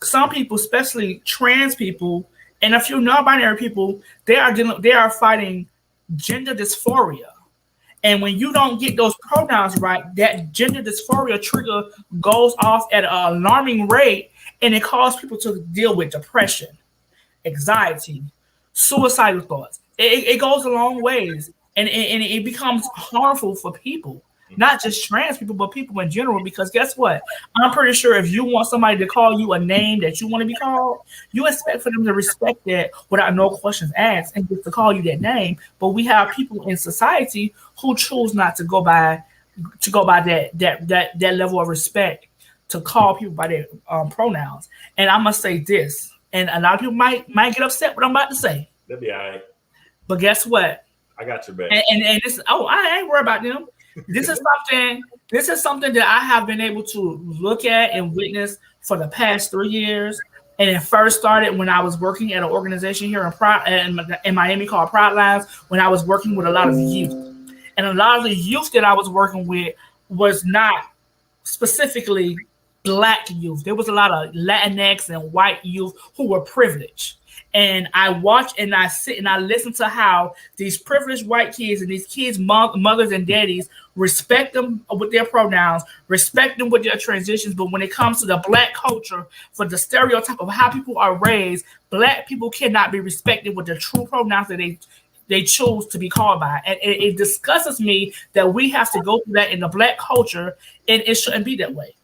some people, especially trans people and a few non-binary people, they are fighting gender dysphoria. And when you don't get those pronouns right, that gender dysphoria trigger goes off at an alarming rate, and it causes people to deal with depression, anxiety, suicidal thoughts. It goes a long ways, and it becomes harmful for people, not just trans people, but people in general. Because guess what? I'm pretty sure if you want somebody to call you a name that you want to be called, you expect for them to respect that without no questions asked and just to call you that name. But we have people in society who choose not to go by that level of respect to call people by their pronouns. And I must say this, and a lot of people might get upset what I'm about to say. That'll be all right. But guess what? I got your back. And this, I ain't worried about them. This is something that I have been able to look at and witness for the past 3 years. And it first started when I was working at an organization here in Miami called Pride Lives, when I was working with a lot of youth. And a lot of the youth that I was working with was not specifically Black youth. There was a lot of Latinx and white youth who were privileged. And I watch and I sit and I listen to how these privileged white kids and these kids' mothers and daddies respect them with their pronouns, respect them with their transitions. But when it comes to the Black culture, for the stereotype of how people are raised, Black people cannot be respected with the true pronouns that they choose to be called by. And it disgusts me that we have to go through that in the Black culture, and it shouldn't be that way.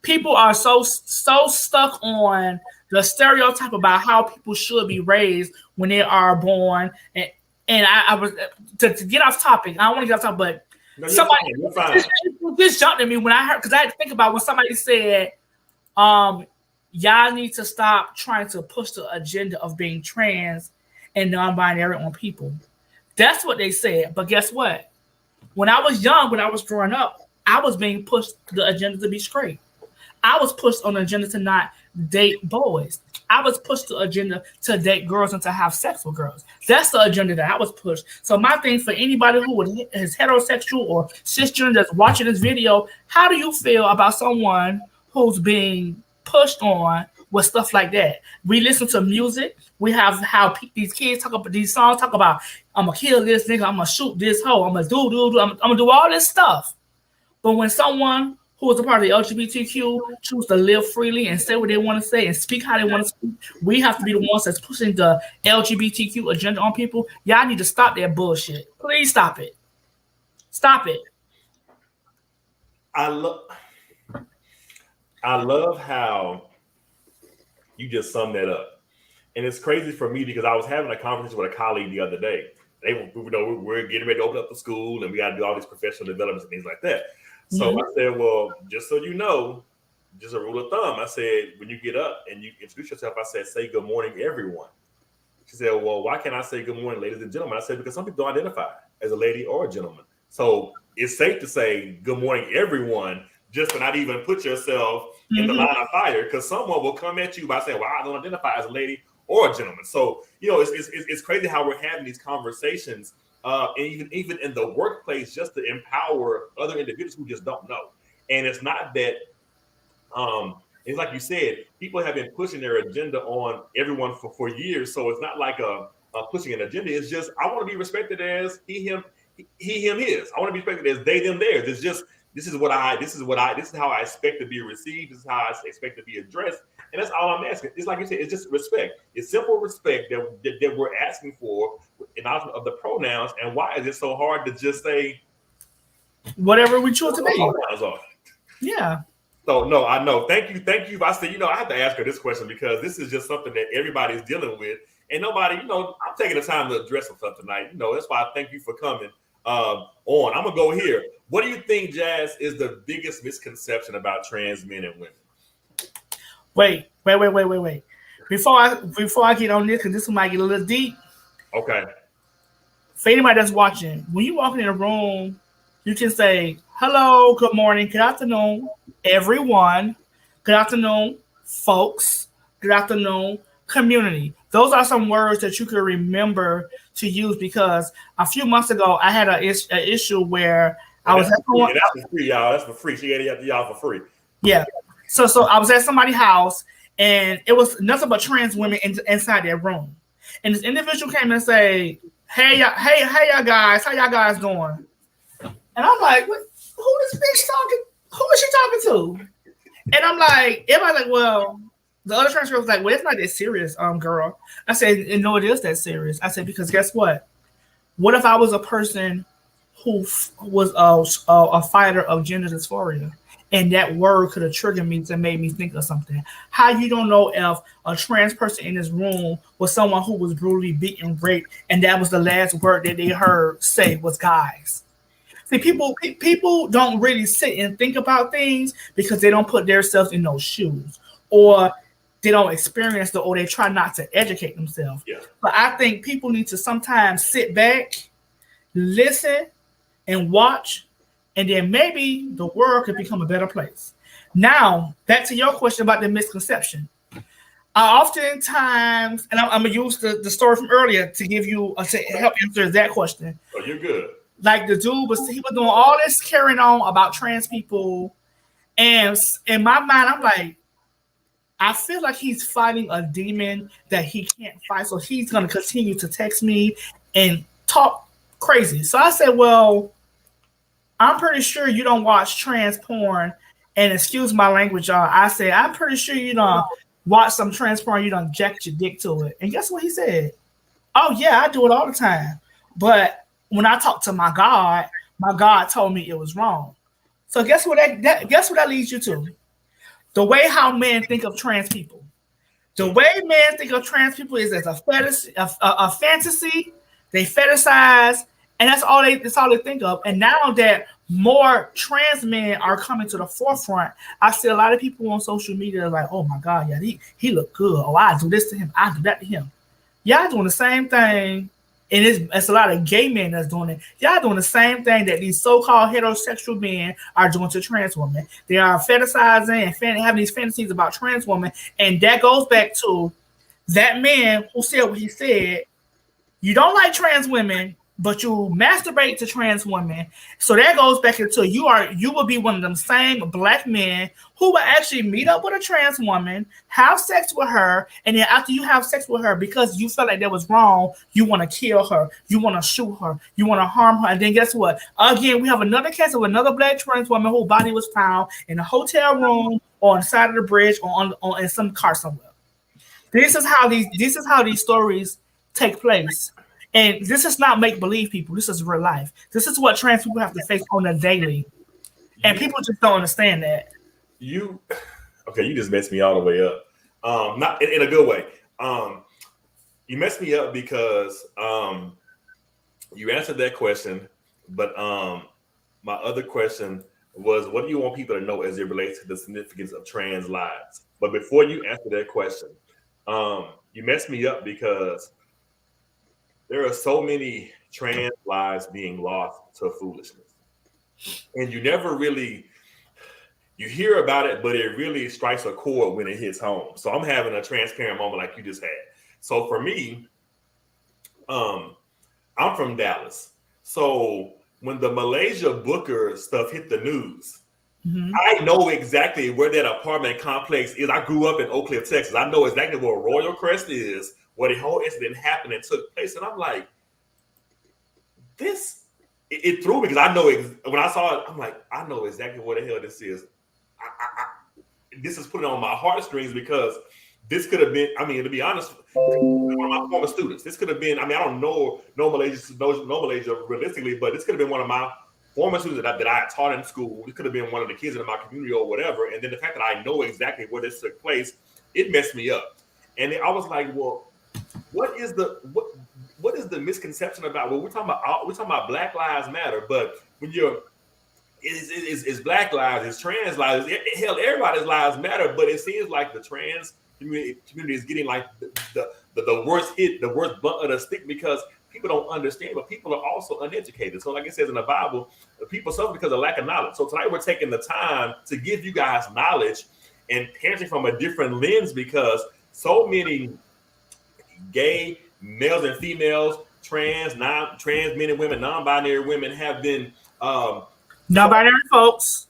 People are so stuck on the stereotype about how people should be raised when they are born. And I was to get off topic. I don't want to get off topic, but somebody just jumped at me when I heard, because I had to think about when somebody said, y'all need to stop trying to push the agenda of being trans and non-binary on people. That's what they said. But guess what? When I was young, when I was growing up, I was being pushed the agenda to be straight. I was pushed on the agenda to not date boys. I was pushed the agenda to date girls and to have sex with girls. That's the agenda that I was pushed. So my thing for anybody who is heterosexual or cisgender that's watching this video, how do you feel about someone who's being pushed on with stuff like that? We listen to music. We have how these kids talk about these songs. Talk about I'm gonna kill this nigga. I'm gonna shoot this hoe. I'm gonna do. I'm gonna do all this stuff. But when someone who is a part of the LGBTQ choose to live freely and say what they want to say and speak how they want to speak, we have to be the ones that's pushing the LGBTQ agenda on people. Y'all need to stop that bullshit. Please stop it. Stop it. I love how you just summed that up. And it's crazy for me because I was having a conversation with a colleague the other day. We're getting ready to open up the school and we got to do all these professional developments and things like that. So I said, well, just so you know, just a rule of thumb. I said, when you get up and you introduce yourself, I said, say good morning, everyone. She said, well, why can't I say good morning, ladies and gentlemen? I said, because some people don't identify as a lady or a gentleman. So it's safe to say good morning, everyone, just to not even put yourself in the line of fire, because someone will come at you by saying, well, I don't identify as a lady or a gentleman. So, it's crazy how we're having these conversations. And even in the workplace, just to empower other individuals who just don't know. And it's not that, it's like you said, people have been pushing their agenda on everyone for years. So it's not like a pushing an agenda. It's just, I want to be respected as he, him, his. I want to be respected as they, them, theirs. It's just, this is how I expect to be received. This is how I expect to be addressed. And that's all I'm asking. It's like you said, it's just respect. It's simple respect that we're asking for in honor of the pronouns. And why is it so hard to just say whatever we choose to be? Pronouns are. Yeah. So no, I know. Thank you. I said, I have to ask her this question because this is just something that everybody's dealing with. And nobody, I'm taking the time to address some stuff tonight. That's why I thank you for coming on. I'm gonna go here. What do you think, Jazz, is the biggest misconception about trans men and women? Wait. Before I get on this, because this one might get a little deep. Okay. For anybody that's watching, when you walk in a room, you can say, hello, good morning, good afternoon, everyone. Good afternoon, folks. Good afternoon, community. Those are some words that you can remember to use, because a few months ago, I had an issue where I was at someone. That's for free, y'all. That's for free. She gave it to y'all for free. Yeah. So I was at somebody's house, and it was nothing but trans women inside their room. And this individual came and say, hey y'all guys, how y'all guys doing? And I'm like, who this bitch talking? Who is she talking to? And I'm like, everybody's like, well, the other trans girl was like, well, it's not that serious, girl. I said, no, it is that serious. I said, because guess what? What if I was a person who was a fighter of gender dysphoria? And that word could have triggered me to make me think of something. How you don't know if a trans person in this room was someone who was brutally beaten, raped, and that was the last word that they heard say was guys. See, people don't really sit and think about things because they don't put themselves in those shoes, or they don't experience or they try not to educate themselves. Yeah. But I think people need to sometimes sit back, listen, and watch. And then maybe the world could become a better place. Now, back to your question about the misconception. I oftentimes, and I'm going to use the story from earlier to give you, to help answer that question. Oh, you're good. Like the dude was doing all this carrying on about trans people. And in my mind, I'm like, I feel like he's fighting a demon that he can't fight. So he's going to continue to text me and talk crazy. So I said, well, I'm pretty sure you don't watch trans porn, and excuse my language, y'all. I said, I'm pretty sure you don't watch some trans porn, you don't jack your dick to it. And guess what he said? Oh, yeah, I do it all the time. But when I talk to my God told me it was wrong. So guess what that leads you to? The way how men think of trans people. The way men think of trans people is as a fantasy. They fetishize. And that's all they think of. And now that more trans men are coming to the forefront, I see a lot of people on social media like, oh my God, yeah, he look good. Oh, I do this to him. I do that to him. Y'all doing the same thing And it's a lot of gay men that's doing it. Y'all doing the same thing that these so-called heterosexual men are doing to trans women. They are fetishizing and having these fantasies about trans women. And that goes back to that man who said what he said. You don't like trans women, but you masturbate to trans women. So that goes back into you will be one of them same black men who will actually meet up with a trans woman, have sex with her, and then after you have sex with her, because you felt like that was wrong, you want to kill her, you want to shoot her, you want to harm her. And then guess what? Again, we have another case of another black trans woman whose body was found in a hotel room or on the side of the bridge or on in some car somewhere. This is how these stories take place. And this is not make-believe, people. This is real life. This is what trans people have to face on a daily. And people just don't understand that. You just messed me all the way up. Not in a good way. You messed me up because you answered that question, but my other question was, what do you want people to know as it relates to the significance of trans lives? But before you answer that question, you messed me up because there are so many trans lives being lost to foolishness. And you never really, you hear about it, but it really strikes a chord when it hits home. So I'm having a transparent moment like you just had. So for me, I'm from Dallas. So when the Malaysia Booker stuff hit the news, I know exactly where that apartment complex is. I grew up in Oak Cliff, Texas. I know exactly where Royal Crest is, where the whole incident happened and took place. And I'm like, it threw me because I know when I saw it, I'm like, I know exactly what the hell this is. This is putting on my heartstrings because this could have been, I mean, to be honest, one of my former students. This could have been, I mean, I don't know Malaysia realistically, but this could have been one of my former students that I taught in school. It could have been one of the kids in my community or whatever. And then the fact that I know exactly where this took place, it messed me up. And I was like, well, what is the misconception about? Well, we're talking about Black Lives Matter, but when it's Black lives, it's trans lives, hell, everybody's lives matter. But it seems like the trans community is getting like the worst hit, the worst blunt of the stick because people don't understand, but people are also uneducated. So like it says in the Bible, people suffer because of lack of knowledge. So tonight we're taking the time to give you guys knowledge and parenting from a different lens because so many gay males and females, trans men and women, non-binary women have been non-binary folks.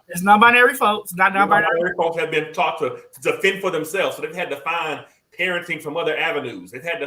It's non-binary folks. Non-binary folks have been taught to fend for themselves. So they've had to find parenting from other avenues. They've dealt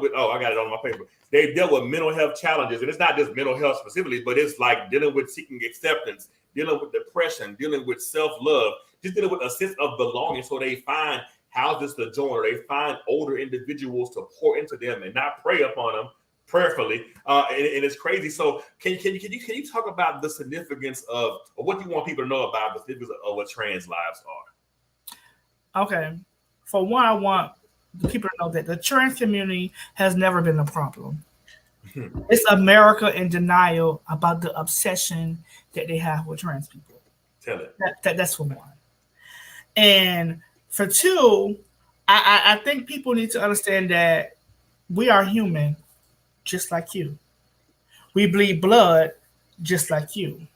with, I got it on my paper. They've dealt with mental health challenges. And it's not just mental health specifically, but it's like dealing with seeking acceptance, dealing with depression, dealing with self-love, just dealing with a sense of belonging. So they find houses to join, or they find older individuals to pour into them and not prey upon them prayerfully. And it's crazy. So can you talk about the significance of, or what do you want people to know about the significance of what trans lives are? Okay. For one, I want people to know that the trans community has never been a problem. It's America in denial about the obsession that they have with trans people. Tell it. That's for one. And for two, I think people need to understand that we are human, just like you. We bleed blood, just like you.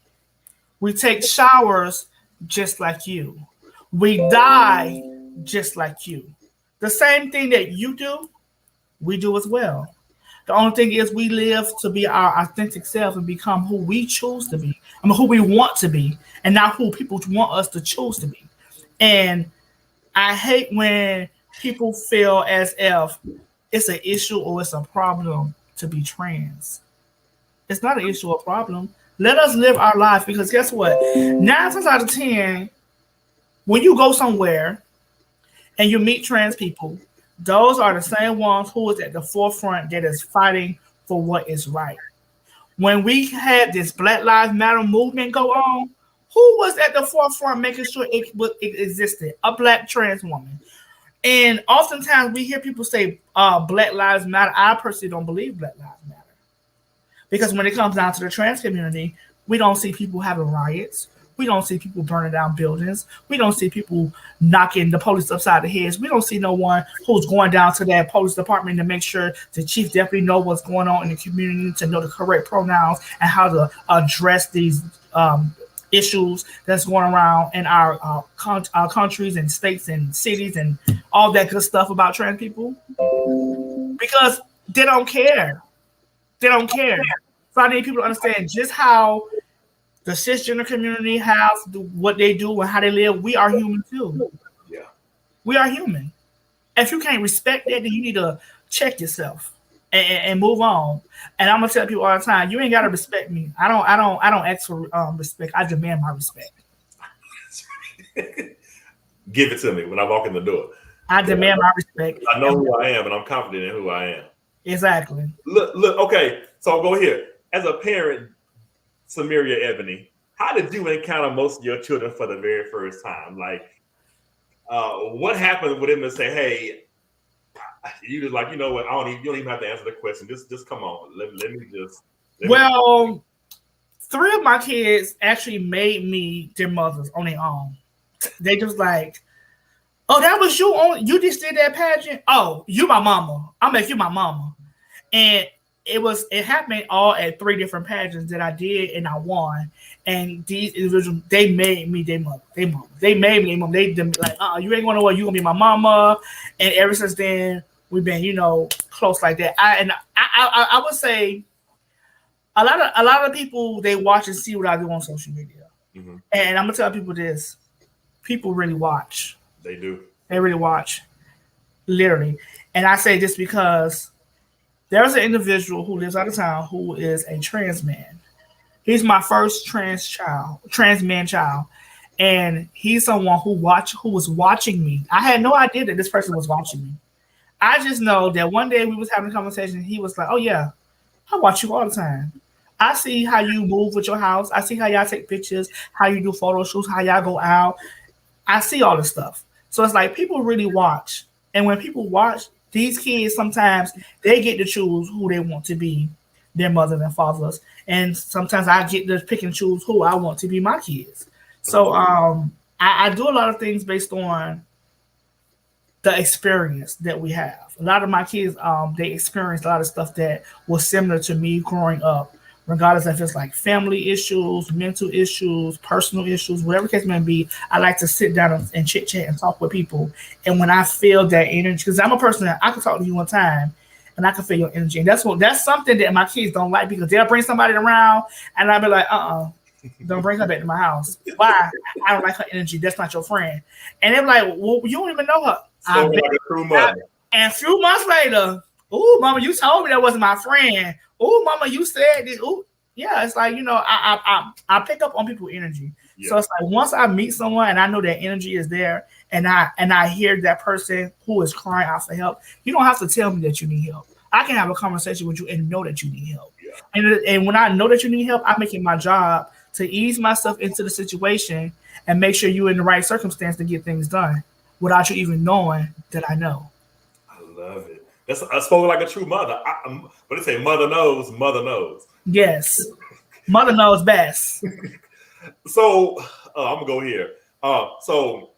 We take showers, just like you. We die, just like you. The same thing that you do, we do as well. The only thing is we live to be our authentic self and become who we choose to be. I mean, who we want to be, and not who people want us to choose to be. And I hate when people feel as if it's an issue or it's a problem to be trans. It's not an issue or problem. Let us live our life, because guess what? 9 times out of 10, when you go somewhere and you meet trans people, those are the same ones who is at the forefront that is fighting for what is right. When we had this Black Lives Matter movement go on, who was at the forefront making sure it existed? A Black trans woman. And oftentimes we hear people say Black Lives Matter. I personally don't believe Black Lives Matter. Because when it comes down to the trans community, we don't see people having riots. We don't see people burning down buildings. We don't see people knocking the police upside the heads. We don't see no one who's going down to that police department to make sure the chief deputy know what's going on in the community, to know the correct pronouns and how to address these issues that's going around in our countries and states and cities and all that good stuff about trans people, because they don't care. They don't care. So I need people to understand just how the cisgender community has what they do and how they live. We are human too. Yeah, we are human. If you can't respect that, then you need to check yourself and move on. And I'm gonna tell people all the time, you ain't gotta respect me. I don't ask for respect. I demand my respect. Give it to me when I walk in the door. I demand my respect. I know who I am, and I'm confident in who I am. Exactly. Look. Okay, so I'll go here. As a parent, Sah'meria, Ebony, how did you encounter most of your children for the very first time? Like, what happened with them to say, "Hey"? You just like, you know what? You don't even have to answer the question. Just come on. Let me just. Well, 3 of my kids actually made me their mothers on their own. They just like, oh, that was you on. You just did that pageant. Oh, you my mama. I'll make you my mama. And it happened all at 3 different pageants that I did and I won. And these individuals, they made me their mother. They made me their mom. They like, you ain't going nowhere. You gonna be my mama. And ever since then, we've been, close like that. I would say a lot of people, they watch and see what I do on social media. Mm-hmm. And I'm gonna tell people this: people really watch. They do. They really watch, literally. And I say this because there's an individual who lives out of town who is a trans man. He's my first trans man child. And he's someone who was watching me. I had no idea that this person was watching me. I just know that one day we was having a conversation. He was like, oh yeah, I watch you all the time. I see how you move with your house. I see how y'all take pictures, how you do photo shoots, how y'all go out. I see all this stuff. So it's like people really watch. And when people watch, these kids, sometimes they get to choose who they want to be their mothers and fathers. And sometimes I get to pick and choose who I want to be my kids. So I do a lot of things based on the experience that we have. A lot of my kids, they experienced a lot of stuff that was similar to me growing up, regardless if it's like family issues, mental issues, personal issues, whatever the case may be. I like to sit down and chit chat and talk with people. And when I feel that energy, because I'm a person that I can talk to you one time and I can feel your energy. And that's something that my kids don't like, because they'll bring somebody around and I'll be like, don't bring her back to my house. Why? I don't like her energy. That's not your friend. And they're like, well, you don't even know her. So like a true mother. And a few months later, ooh, mama, you told me that wasn't my friend. Ooh, mama, you said this. Ooh, yeah, it's like, I pick up on people's energy. Yeah. So it's like once I meet someone and I know that energy is there, and I hear that person who is crying out for help, you don't have to tell me that you need help. I can have a conversation with you and know that you need help. Yeah. And when I know that you need help, I make it my job to ease myself into the situation and make sure you're in the right circumstance to get things done without you even knowing that I know. I love it. I spoke like a true mother. But they say mother knows, mother knows. Yes. Mother knows best. So I'm gonna go here. So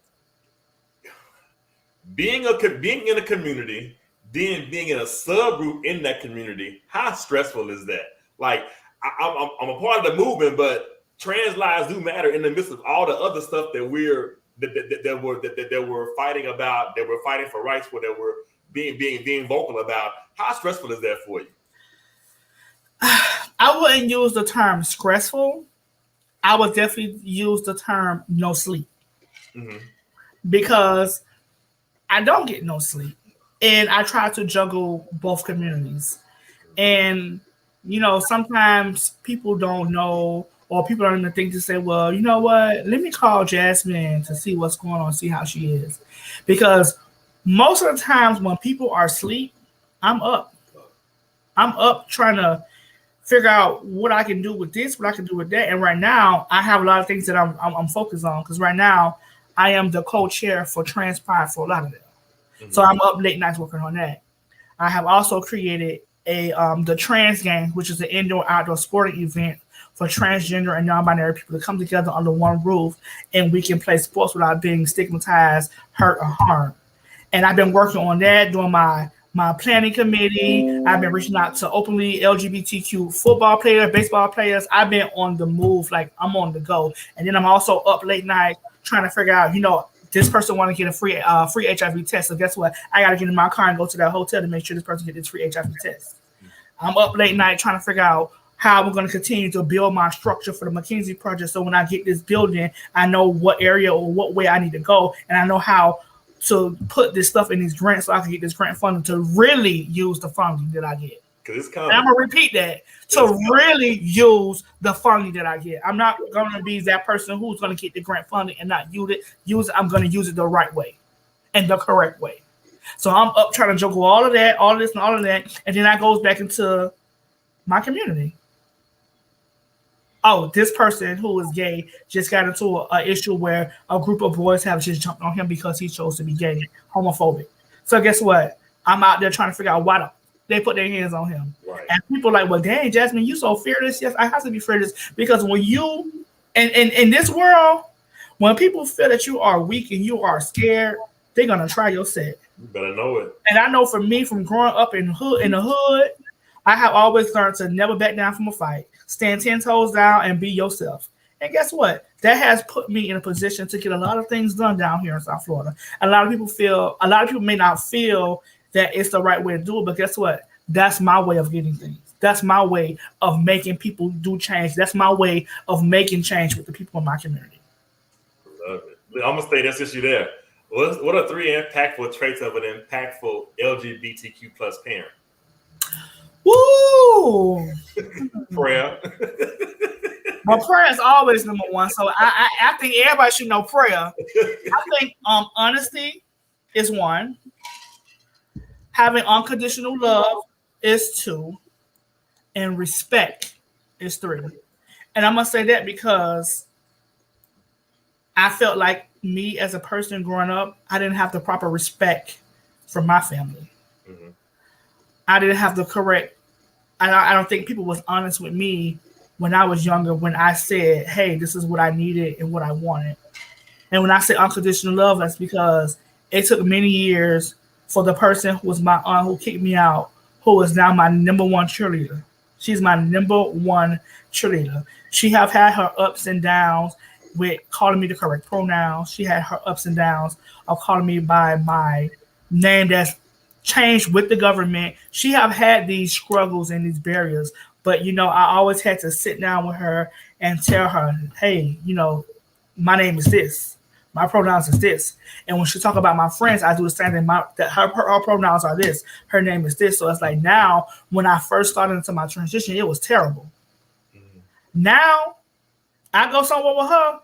being in a community, being in a subgroup in that community, how stressful is that? Like I'm a part of the movement, but trans lives do matter in the midst of all the other stuff that we're fighting about, that we're fighting for rights for, that we're being vocal about. How stressful is that for you? I wouldn't use the term stressful. I would definitely use the term no sleep. Mm-hmm. Because I don't get no sleep. And I try to juggle both communities. And, sometimes people don't know, or people don't even think to say, well, you know what? Let me call Jasmine to see what's going on, see how she is. Because most of the times when people are asleep, I'm up. I'm up trying to figure out what I can do with this, what I can do with that. And right now, I have a lot of things that I'm focused on. Because right now, I am the co-chair for Trans Pride for a lot of them. Mm-hmm. So I'm up late nights working on that. I have also created the Trans Game, which is an indoor-outdoor sporting event for transgender and non-binary people to come together under one roof, and we can play sports without being stigmatized, hurt, or harmed. And I've been working on that, doing my planning committee. I've been reaching out to openly LGBTQ football players, baseball players. I've been on the move, like I'm on the go. And then I'm also up late night trying to figure out, this person want to get a free HIV test. So guess what? I got to get in my car and go to that hotel to make sure this person get this free HIV test. I'm up late night trying to figure out how we're going to continue to build my structure for the McKenzie project. So when I get this building, I know what area or what way I need to go. And I know how to put this stuff in these grants so I can get this grant funding to really use the funding that I get. Because it's coming. And I'm going to repeat that. To really use the funding that I get. I'm not going to be that person who's going to get the grant funding and not use it. I'm going to use it the right way and the correct way. So I'm up trying to juggle all of that, all of this and all of that. And then that goes back into my community. Oh, this person who is gay just got into an issue where a group of boys have just jumped on him because he chose to be gay, homophobic. So guess what? I'm out there trying to figure out why they put their hands on him. Right. And people are like, well, dang, Jasmine, you so fearless. Yes, I have to be fearless because when you, and in this world, when people feel that you are weak and you are scared, they're going to try your set. You better know it. And I know for me, from growing up in the hood, I have always learned to never back down from a fight. Stand 10 toes down and be yourself. And guess what? That has put me in a position to get a lot of things done down here in South Florida. A lot of people may not feel that it's the right way to do it, but guess what? That's my way of getting things. That's my way of making people do change. That's my way of making change with the people in my community. Love it. I'm going to stay there since you're there. What are 3 impactful traits of an impactful LGBTQ plus parent? Woo! Prayer. Well, prayer is always number one. So I think everybody should know prayer. I think honesty is 1. Having unconditional love is 2. And respect is 3. And I'm going to say that because I felt like me as a person growing up, I didn't have the proper respect from my family. Mm-hmm. I didn't have the correct. I don't think people was honest with me when I was younger, when I said, hey, this is what I needed and what I wanted. And when I say unconditional love, that's because it took many years for the person who was my aunt who kicked me out, who is now my number 1 cheerleader. She's my number 1 cheerleader. She have had her ups and downs with calling me the correct pronouns. She had her ups and downs of calling me by my name that's changed with the government. She have had these struggles and these barriers, but I always had to sit down with her and tell her, hey, my name is this, my pronouns is this. And when she talk about my friends, I do the same thing. That her pronouns are this, her name is this. So it's like now, when I first started into my transition, it was terrible. Mm-hmm. Now I go somewhere with her.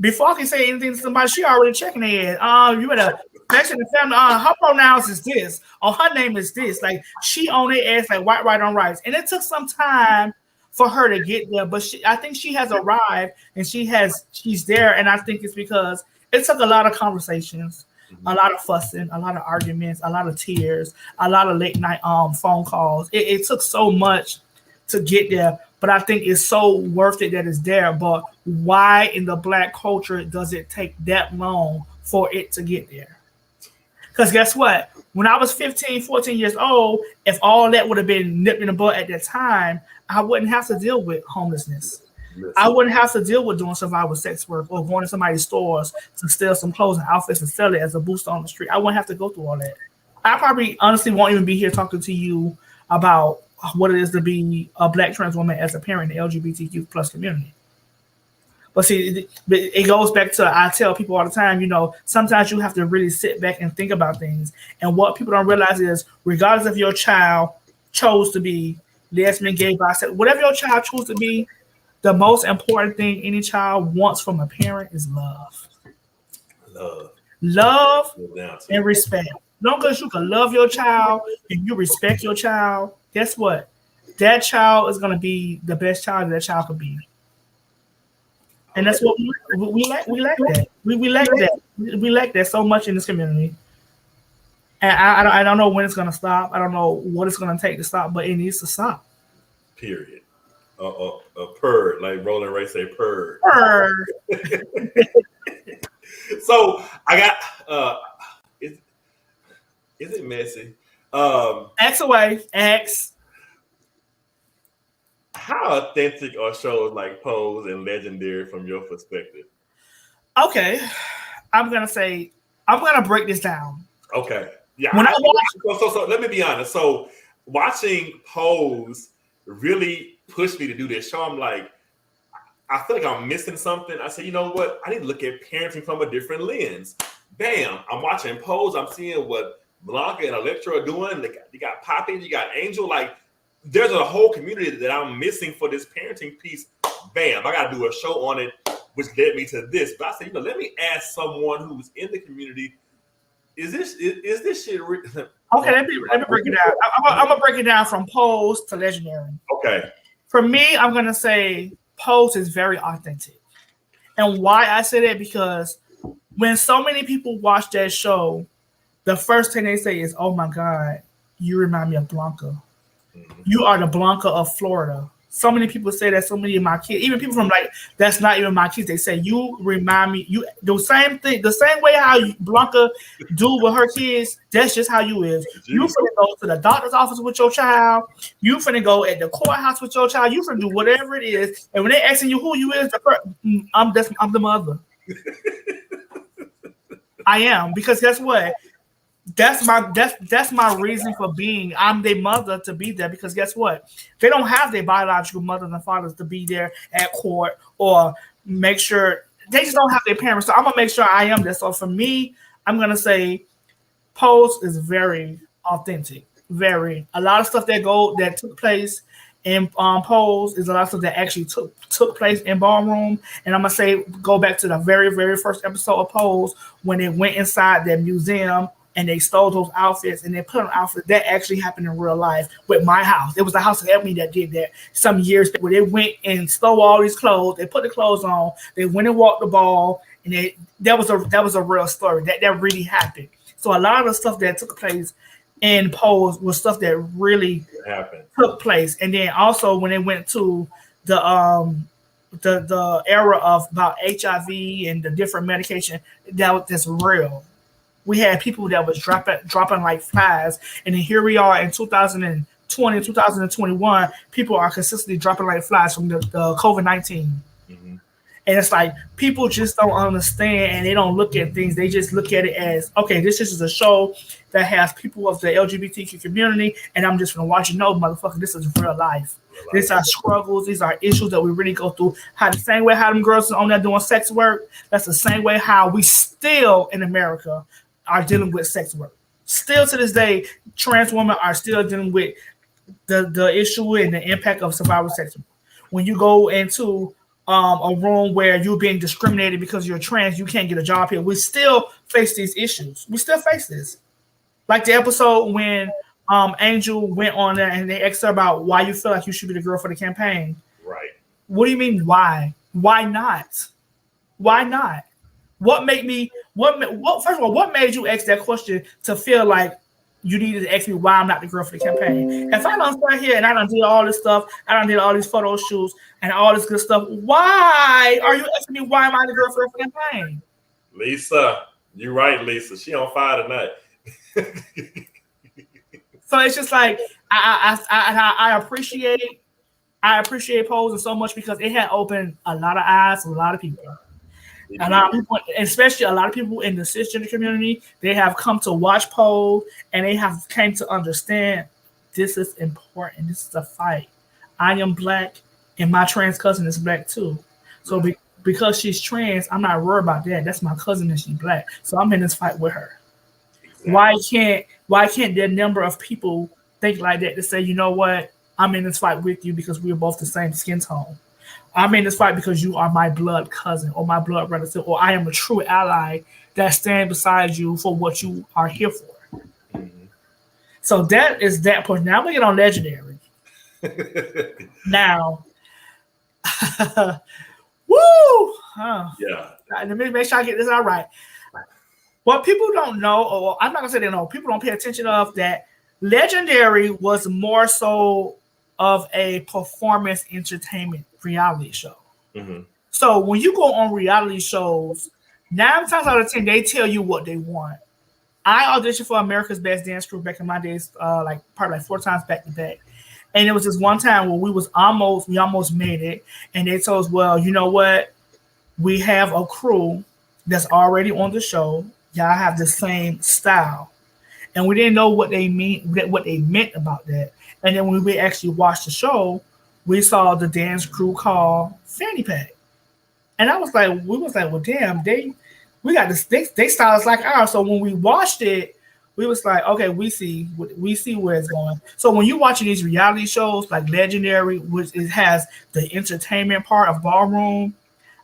Before I can say anything to somebody, she already checking their head. You better mention the family. Her pronouns is this, or her name is this. Like she on their ass like white, right on rights. And it took some time for her to get there, but I think she has arrived and she's there. And I think it's because it took a lot of conversations, a lot of fussing, a lot of arguments, a lot of tears, a lot of late night phone calls. It took so much to get there. But I think it's so worth it that it's there. But why in the Black culture does it take that long for it to get there? Because guess what? When I was 15, 14 years old, if all that would have been nipped in the bud at that time, I wouldn't have to deal with homelessness. I wouldn't have to deal with doing survival sex work or going to somebody's stores to steal some clothes and outfits and sell it as a booster on the street. I wouldn't have to go through all that. I probably honestly won't even be here talking to you about what it is to be a Black trans woman as a parent in the LGBTQ plus community. But see, it goes back to, I tell people all the time, sometimes you have to really sit back and think about things. And what people don't realize is, regardless if your child chose to be lesbian, gay, bisexual, whatever your child chose to be, the most important thing any child wants from a parent is love. Love and respect. Long as you can love your child and you respect your child, guess what? That child is going to be the best child that child could be. And that's what we lack that. We lack that. We lack that so much in this community. And I don't know when it's going to stop. I don't know what it's going to take to stop, but it needs to stop. Period. Purd, like Roland Ray say, purd. Purr. So I got is it messy? X away. X. How authentic are shows like Pose and Legendary from your perspective? Okay. I'm gonna break this down. Okay. Yeah. When I watch, So let me be honest. So watching Pose really pushed me to do this show. I'm like, I feel like I'm missing something. I said, you know what? I need to look at parenting from a different lens. Bam! I'm watching Pose. I'm seeing what Blanca and Electra are doing. You got Poppy, you got Angel. Like, there's a whole community that I'm missing for this parenting piece. Bam! I got to do a show on it, which led me to this. But I said, let me ask someone who's in the community. Is this shit? Okay, let me break it down. I'm gonna break it down from Pose to Legendary. Okay. For me, I'm gonna say Pose is very authentic, and why I say that because when so many people watch that show, the first thing they say is, "Oh my God, you remind me of Blanca. Mm-hmm. You are the Blanca of Florida." So many people say that. So many of my kids, even people from like that's not even my kids, they say you remind me. You the same thing, the same way how Blanca do with her kids. That's just how you is. You finna go to the doctor's office with your child. You finna go at the courthouse with your child. You finna do whatever it is. And when they asking you who you is, I'm the mother. I am, because guess what? That's my reason for being. I'm their mother to be there, because guess what? They don't have their biological mothers and fathers to be there at court or make sure. They just don't have their parents. So I'm gonna make sure I am there. So for me, I'm gonna say Pose is very authentic. Very a lot of stuff that took place in Pose is a lot of stuff that actually took place in Ballroom. And I'm gonna say go back to the very, very first episode of Pose when they went inside their museum and they stole those outfits and they put on outfits that actually happened in real life with my house. It was the house of Ebony that did that some years where they went and stole all these clothes. They put the clothes on. They went and walked the ball, and that was a real story. That really happened. So a lot of the stuff that took place in Pose was stuff that really took place. And then also when they went to the era of about HIV and the different medication, that's real. We had people that was dropping like flies, and then here we are in 2020, 2021. People are consistently dropping like flies from the COVID-19, mm-hmm. And it's like people just don't understand, and they don't look at things. They just look at it as, okay, this is a show that has people of the LGBTQ community, and I'm just gonna watch it. No, motherfucker, this is real life. These are struggles. These are issues that we really go through. How the same way how them girls are on there doing sex work, that's the same way how we still in America are dealing with sex work. Still to this day, trans women are still dealing with the issue and the impact of survival sex work. When you go into a room where you're being discriminated because you're trans, you can't get a job here. We still face these issues. We still face this. Like the episode when Angel went on there and they asked her about why you feel like you should be the girl for the campaign. Right. What do you mean why? Why not? Why not? What first of all, what made you ask that question to feel like you needed to ask me why I'm not the girl for the campaign? If I don't stand here and I done did all this stuff, I done did all these photo shoots and all this good stuff, why are you asking me why am I the girl for the campaign? Lisa, you're right, Lisa. She on fire tonight. So it's just like I appreciate Pose so much because it had opened a lot of eyes for a lot of people. A lot of people, especially a lot of people in the cisgender community, they have come to watch Pose and they have came to understand this is important. This is a fight. I am Black and my trans cousin is Black too. So because she's trans, I'm not worried about that. That's my cousin and she's Black. So I'm in this fight with her. Exactly. Why can't there number of people think like that to say, you know what, I'm in this fight with you because we're both the same skin tone. I'm in this fight because you are my blood cousin or my blood relative, or I am a true ally that stands beside you for what you are here for. Mm-hmm. So that is that point. Now we get on Legendary. Now, woo! Yeah. Let me make sure I get this all right. What people don't know, or I'm not gonna say they know, people don't pay attention of that. Legendary was more so of a performance entertainment reality show. Mm-hmm. So when you go on reality shows, 9 times out of 10, they tell you what they want. I auditioned for America's Best Dance Crew back in my days, probably 4 times back to back. And it was this one time where we almost made it, and they told us, well, you know what? We have a crew that's already on the show. Y'all have the same style. And we didn't know what they meant about that. And then when we actually watched the show, we saw the dance crew called Fanny Pack. And we was like, well, damn, we got this. They style is like ours. So when we watched it, we was like, okay, we see where it's going. So when you're watching these reality shows like Legendary, which it has the entertainment part of ballroom,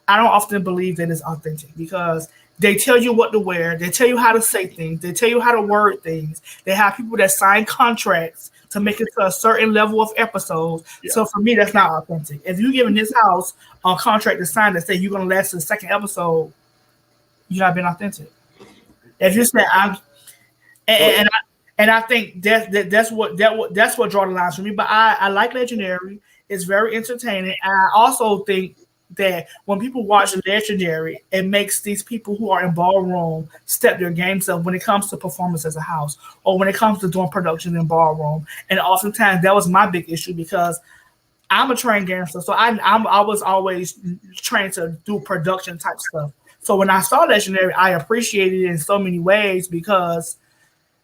I don't often believe that it's authentic because they tell you what to wear, they tell you how to say things, they tell you how to word things. They have people that sign contracts to make it to a certain level of episodes. Yeah. So for me, that's not authentic. If you're giving this house a contract to sign that say you're gonna last to the second episode, you're not being authentic. If you say I think that's what draw the lines for me. But I like Legendary. It's very entertaining. And I also think that when people watch Legendary, it makes these people who are in ballroom step their games up when it comes to performance as a house or when it comes to doing production in ballroom. And oftentimes that was my big issue because I'm a trained gangster, so I was always trained to do production type stuff. So when I saw Legendary, I appreciated it in so many ways because,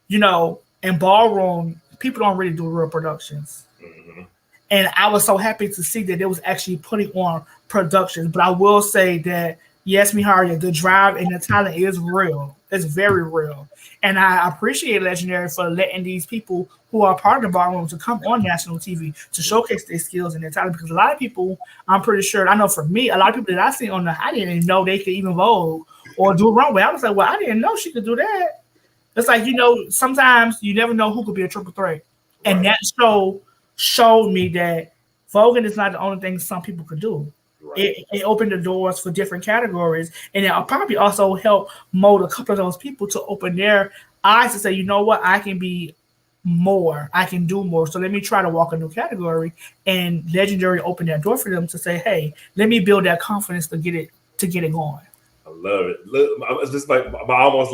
you know, in ballroom, people don't really do real productions. Mm-hmm. And I was so happy to see that it was actually putting on productions. But I will say that, yes, Miharia, the drive and the talent is real. It's very real. And I appreciate Legendary for letting these people who are part of the ballroom to come on national TV to showcase their skills and their talent. Because a lot of people, I'm pretty sure, I know for me, a lot of people that I see on I didn't even know they could even vogue or do a runway. I was like, well, I didn't know she could do that. It's like, you know, sometimes you never know who could be a triple threat. And right. That show showed me that voguing is not the only thing some people could do. Right. It opened the doors for different categories, and it'll probably also help mold a couple of those people to open their eyes to say, you know what, I can be more, I can do more. So let me try to walk a new category. And Legendary opened that door for them to say, hey, let me build that confidence to get it going. I love it. Look, it's just like my almost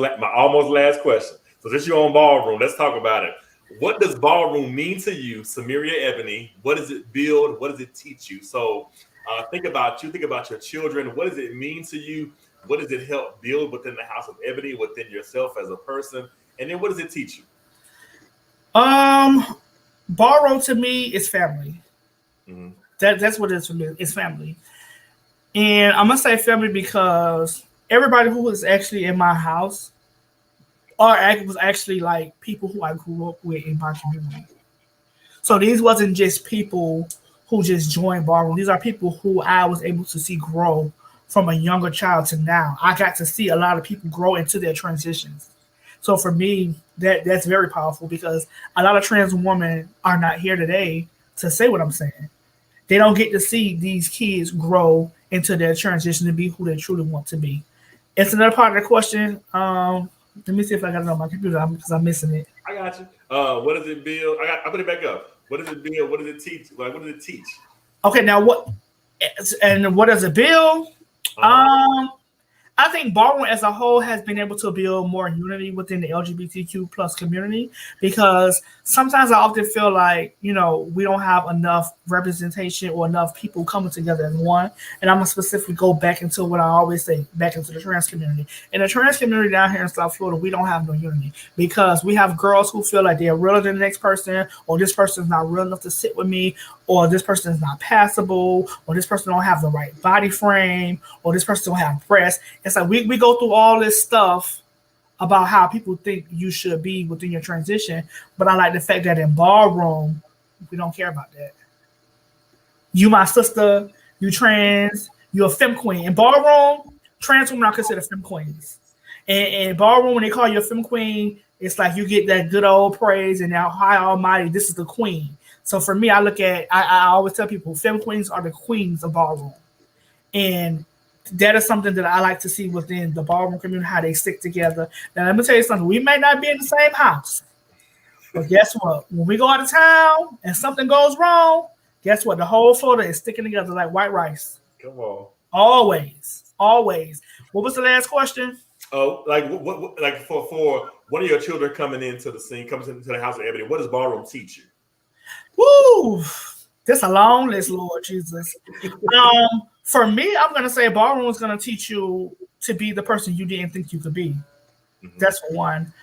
last question. So since you're on ballroom, let's talk about it. What does ballroom mean to you, Sah'meria Ebony? What does it build? What does it teach you? So think about your children. What does it mean to you? What does it help build within the house of Ebony, within yourself as a person? And then what does it teach you? Ballroom to me is family. Mm-hmm. That's what it is for me. It's family. And I'm going to say family because everybody who was actually in my house was actually like people who I grew up with in my community. So these wasn't just people who just joined ballroom. These are people who I was able to see grow from a younger child to now. I got to see a lot of people grow into their transitions. So for me, that's very powerful because a lot of trans women are not here today to say what I'm saying. They don't get to see these kids grow into their transition to be who they truly want to be. It's another part of the question. Let me see if I got it on my computer because I'm missing it. I got you. What does it build? I put it back up. What does it build? What does it teach? Like, what does it teach? Okay, now what does it build? I think ballroom as a whole has been able to build more unity within the LGBTQ plus community because sometimes I often feel like, you know, we don't have enough representation or enough people coming together as one. And I'm going to specifically go back into what I always say, back into the trans community. In the trans community down here in South Florida, we don't have no unity because we have girls who feel like they're realer than the next person, or this person is not real enough to sit with me, or this person is not passable, or this person don't have the right body frame, or this person don't have breasts. It's like we go through all this stuff about how people think you should be within your transition, but I like the fact that in ballroom, we don't care about that. You my sister, you trans, you're a femme queen. In ballroom, trans women are considered femme queens. And in ballroom, when they call you a femme queen, it's like you get that good old praise and now high almighty, this is the queen. So for me, I always tell people, femme queens are the queens of ballroom. And that is something that I like to see within the ballroom community, how they stick together. Now, let me tell you something. We may not be in the same house, But guess what? When we go out of town and something goes wrong, guess what? The whole Florida is sticking together like white rice. Come on. Always. What was the last question? Oh, like what like for one of your children coming into the scene, comes into the house of Ebony, what does ballroom teach you? Woo! That's a long list, Lord Jesus. For me, I'm gonna say ballroom is gonna teach you to be the person you didn't think you could be. Mm-hmm. That's for one.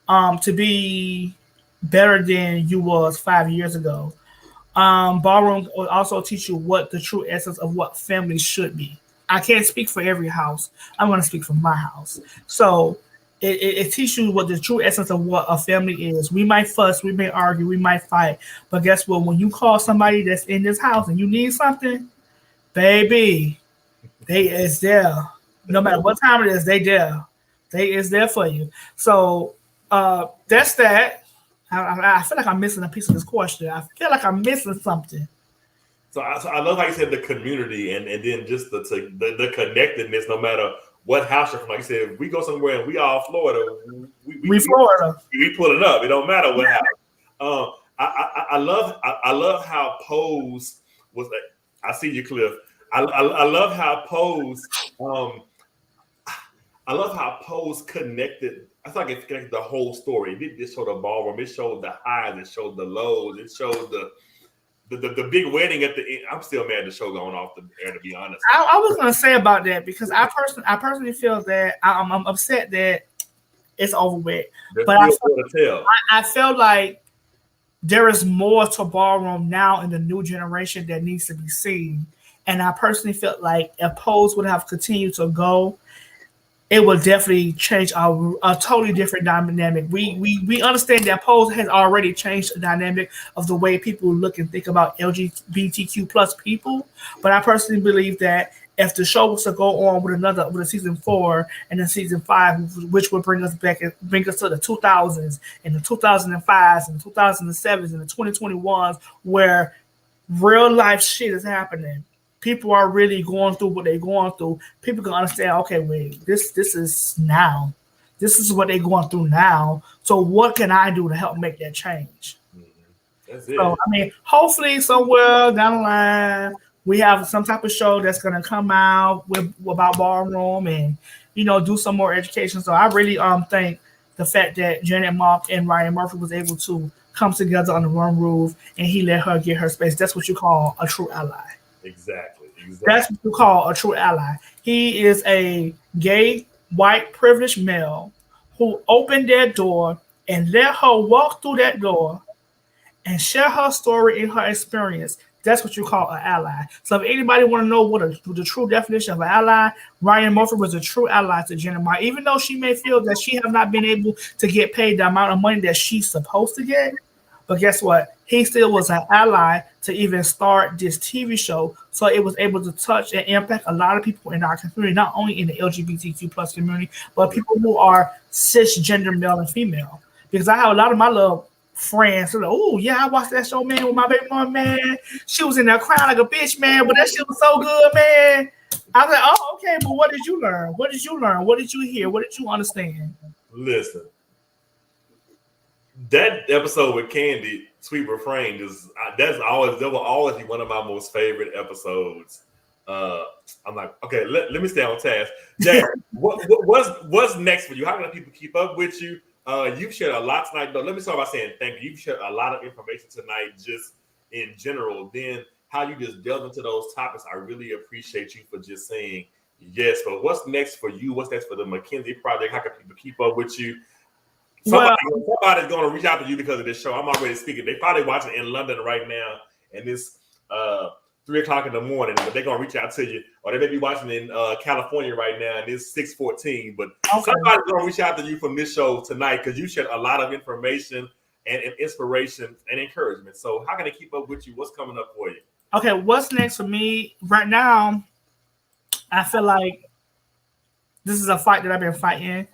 To be better than you was 5 years ago. Ballroom will also teach you what the true essence of what family should be. I can't speak for every house. I'm going to speak for my house. So it teaches you what the true essence of what a family is. We might fuss, we may argue, we might fight. But guess what? When you call somebody that's in this house and you need something, baby, they is there. No matter what time it is, they there. They is there for you. So that's that. I feel like I'm missing a piece of this question. I feel like I'm missing something. So I love how you said the community and then just the connectedness, no matter what house you're from. Like you said, if we go somewhere and we all Florida, we Florida. We pull it up. It don't matter what house. I love how Pose was. I see you, Cliff. I love how Pose. I love how Pose connected. I thought it connected the whole story. It didn't just show the ballroom. It showed the highs. It showed the lows. It showed the big wedding at the end. I'm still mad the show going off the air, to be honest. I was going to say about that because I personally feel that I'm upset that it's over with. But I felt like there is more to ballroom now in the new generation that needs to be seen. And I personally felt like if Pose would have continued to go, it will definitely change a totally different dynamic. We understand that Pose has already changed the dynamic of the way people look and think about LGBTQ plus people. But I personally believe that if the show was to go on with a season 4 and then season 5, which would bring us to the 2000s and the 2005s and the 2007s and the 2021s, where real life shit is happening. People are really going through what they're going through. People can understand, okay, wait, this is now. This is what they're going through now. So what can I do to help make that change? That's it. So, I mean, hopefully somewhere down the line, we have some type of show that's going to come out about ballroom and, do some more education. So I really think the fact that Janet Mock and Ryan Murphy was able to come together under one roof and he let her get her space, that's what you call a true ally. Exactly. That's what you call a true ally. He is a gay, white, privileged male who opened that door and let her walk through that door and share her story and her experience. That's what you call an ally. So if anybody want to know what the true definition of an ally, Ryan Murphy was a true ally to Jenna Meyer. Even though she may feel that she has not been able to get paid the amount of money that she's supposed to get, but guess what? He still was an ally to even start this TV show. So it was able to touch and impact a lot of people in our community, not only in the LGBTQ plus community, but people who are cisgender male and female. Because I have a lot of my little friends who are like, oh, yeah, I watched that show, man, with my baby mom, man. She was in there crying like a bitch, man, but that shit was so good, man. I was like, oh, okay, but what did you learn? What did you learn? What did you hear? What did you understand? Listen. That episode with Candy, Sweet Refrain, that will always be one of my most favorite episodes. I'm like, okay, let me stay on task. Jack, what's next for you? How can people keep up with you? You've shared a lot tonight. No, let me start by saying thank you. You've shared a lot of information tonight, just in general. Then how you just delve into those topics. I really appreciate you for just saying yes. But what's next for you? What's next for the McKenzie project? How can people keep up with you? Somebody's going to reach out to you because of this show. I'm already speaking. They're probably watching in London right now, and it's 3 o'clock in the morning, but they're going to reach out to you. Or they may be watching in California right now, and it's 6:14. But somebody's going to reach out to you from this show tonight because you shared a lot of information and inspiration and encouragement. So how can they keep up with you? What's coming up for you? Okay, what's next for me? Right now, I feel like this is a fight that I've been fighting.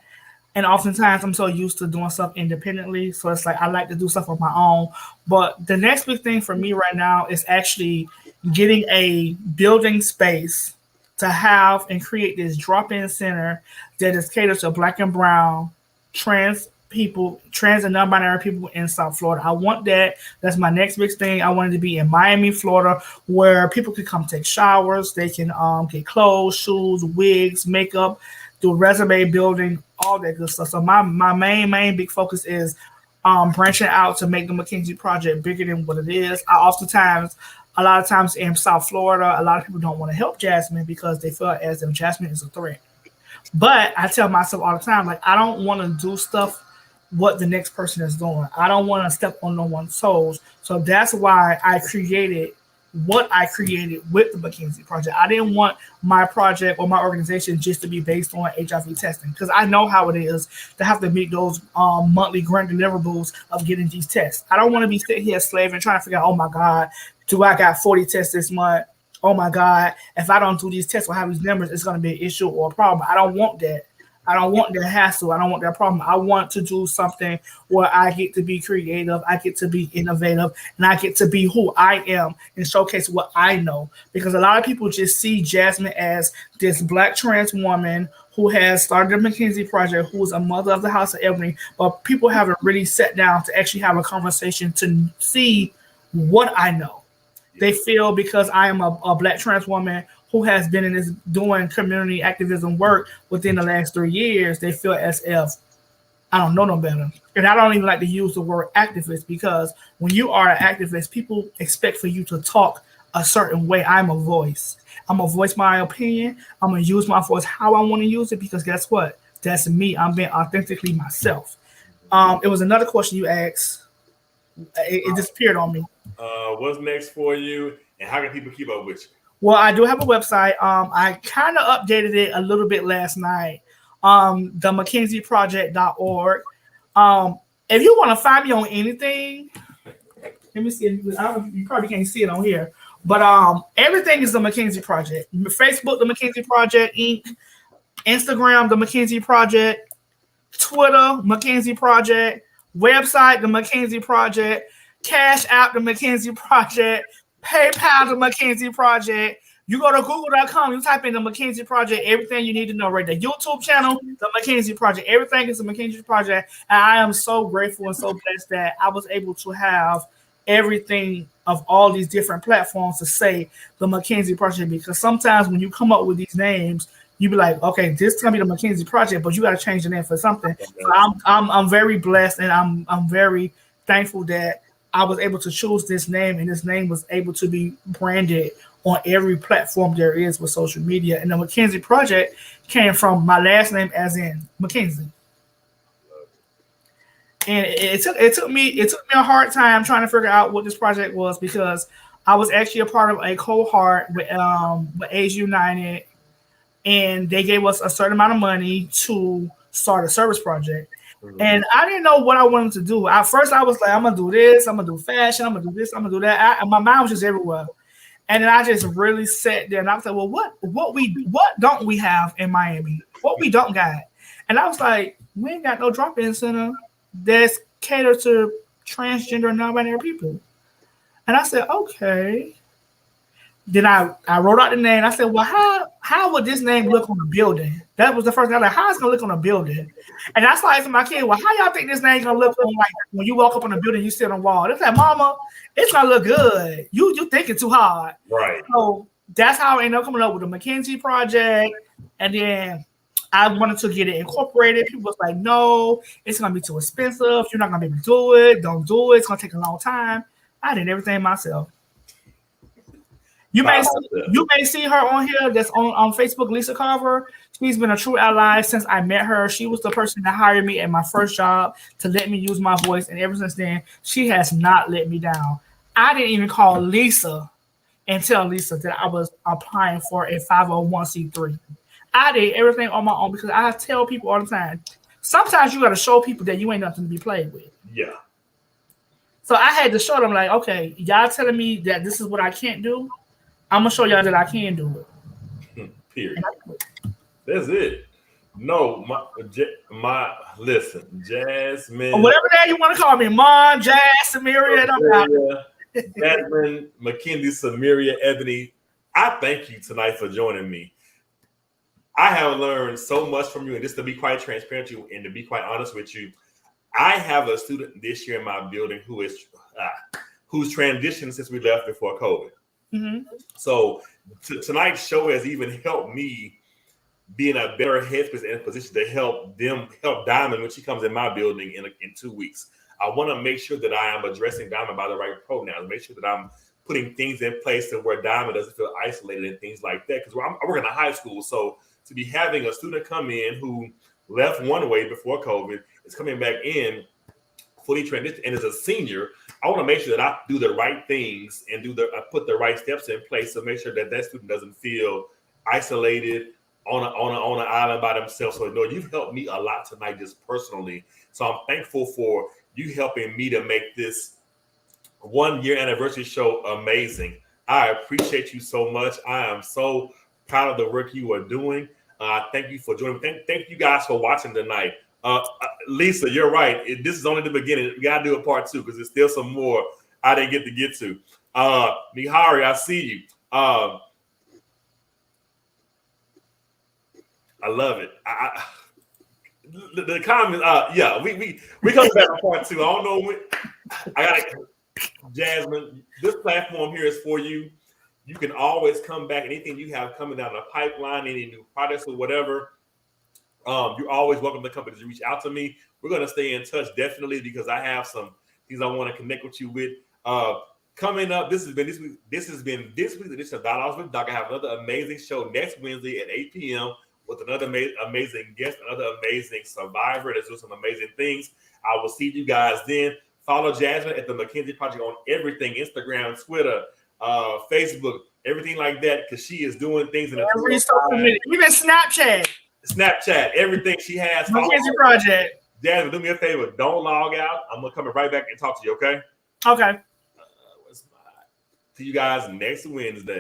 And oftentimes I'm so used to doing stuff independently. So it's like I like to do stuff on my own. But the next big thing for me right now is actually getting a building space to have and create this drop-in center that is catered to Black and brown, trans people, trans and non-binary people in South Florida. I want that. That's my next big thing. I wanted to be in Miami, Florida, where people can come take showers. They can get clothes, shoes, wigs, makeup, do resume building, all that good stuff. So my main big focus is branching out to make the McKenzie Project bigger than what it is. A lot of times in South Florida, a lot of people don't want to help Jasmine because they feel as if Jasmine is a threat. But I tell myself all the time, like, I don't want to do stuff what the next person is doing. I don't want to step on no one's toes. So that's why I created what I created with the McKenzie Project. I didn't want my project or my organization just to be based on HIV testing, because I know how it is to have to meet those monthly grant deliverables of getting these tests. I don't want to be sitting here slaving trying to figure out, oh my God, do I got 40 tests this month? Oh my God, if I don't do these tests or have these numbers, it's going to be an issue or a problem. I don't want that. I don't want that hassle. I don't want that problem. I want to do something where I get to be creative, I get to be innovative, and I get to be who I am and showcase what I know. Because a lot of people just see Jasmine as this Black trans woman who has started the McKenzie Project, who is a mother of the House of Ebony, but people haven't really sat down to actually have a conversation to see what I know. They feel because I am a Black trans woman who has been in this doing community activism work within the last 3 years, they feel as if I don't know no better. And I don't even like to use the word activist, because when you are an activist, people expect for you to talk a certain way. I'm a voice. I'm going to voice my opinion. I'm going to use my voice how I want to use it, because guess what? That's me. I'm being authentically myself. It was another question you asked. It disappeared on me. What's next for you, and how can people keep up with you? Well, I do have a website. I kind of updated it a little bit last night. TheMcKenzieProject.org. If you want to find me on anything, let me see. You probably can't see it on here, but everything is the McKenzie Project. Facebook, the McKenzie Project Inc. Instagram, the McKenzie Project. Twitter, McKenzie Project. Website, the McKenzie Project. Cash App, the McKenzie Project. PayPal, the McKenzie Project. You go to google.com, you type in the McKenzie Project, everything you need to know right there. YouTube channel, the McKenzie Project. Everything is the McKenzie Project. And I am so grateful and so blessed that I was able to have everything of all these different platforms to say the McKenzie Project, because sometimes when you come up with these names, you be like, okay, this is gonna be the McKenzie Project, but you got to change the name for something. So I'm very blessed, and I'm very thankful that I was able to choose this name, and this name was able to be branded on every platform there is with social media. And the McKenzie Project came from my last name, as in McKenzie. And it took me a hard time trying to figure out what this project was, because I was actually a part of a cohort with AIDS United, and they gave us a certain amount of money to start a service project. And I didn't know what I wanted to do. At first, I was like, I'm going to do this. I'm going to do fashion. I'm going to do this. I'm going to do that. And my mind was just everywhere. And then I just really sat there and I was like, well, what don't we have in Miami? What we don't got? And I was like, we ain't got no drop-in center that's catered to transgender and non-binary people. And I said, okay. Then I wrote out the name. I said, well, how would this name look on a building? That was the first thing. I was like, how is it going to look on a building? And I started asking my kid, well, how y'all think this name going to look on, like, when you walk up on a building, you sit on the wall? They're like, Mama, it's going to look good. You thinking too hard. Right. So that's how I ended up coming up with the McKenzie Project. And then I wanted to get it incorporated. People was like, no, it's going to be too expensive. You're not going to be able to do it. Don't do it. It's going to take a long time. I did everything myself. You may see her on here. That's on Facebook, Lisa Carver. She's been a true ally since I met her. She was the person that hired me at my first job to let me use my voice. And ever since then, she has not let me down. I didn't even call Lisa and tell Lisa that I was applying for a 501c3. I did everything on my own, because I tell people all the time, sometimes you got to show people that you ain't nothing to be played with. Yeah. So I had to show them, like, okay, y'all telling me that this is what I can't do. I'm gonna show y'all that I can do it. Period. That's it. No, my listen, Jasmine. Or whatever that you want to call me, Mom, Sah'meria, Jasmine, McKenzie, Sah'meria, Ebony. I thank you tonight for joining me. I have learned so much from you, and just to be quite transparent to you and to be quite honest with you, I have a student this year in my building who's transitioned since we left before COVID. Mm-hmm. So tonight's show has even helped me be in a better headspace and position to help Diamond when she comes in my building in 2 weeks. I want to make sure that I am addressing Diamond by the right pronouns, make sure that I'm putting things in place to where Diamond doesn't feel isolated and things like that. Because I work in a high school, so to be having a student come in who left one way before COVID is coming back in fully transitioned and is a senior, I want to make sure that I do the right things and I put the right steps in place to make sure that student doesn't feel isolated on an island by themselves. So, you've helped me a lot tonight, just personally. So I'm thankful for you helping me to make this 1 year anniversary show amazing. I appreciate you so much. I am so proud of the work you are doing. Thank you for joining. Thank you guys for watching tonight. Lisa, you're right. This is only the beginning. We gotta do a part 2 because there's still some more I didn't get to. Mihari, I see you. I love it. The comments, yeah, we coming back to part 2. I don't know when. I got it. Jasmine, this platform here is for you. You can always come back. Anything you have coming down the pipeline, any new products or whatever, you're always welcome to come and reach out to me. We're going to stay in touch definitely because I have some things I want to connect with you with. Coming up, this has been this week's edition of Dialogues with Doc. I have another amazing show next Wednesday at 8 p.m. with another amazing guest, another amazing survivor that's doing some amazing things. I will see you guys then. Follow Jasmine at the McKenzie Project on everything, Instagram, Twitter, Facebook, everything like that, because she is doing things in every social media, even Snapchat, everything she has. McKenzie Project. Jasmine, do me a favor. Don't log out. I'm going to come right back and talk to you, okay? Okay. See you guys next Wednesday.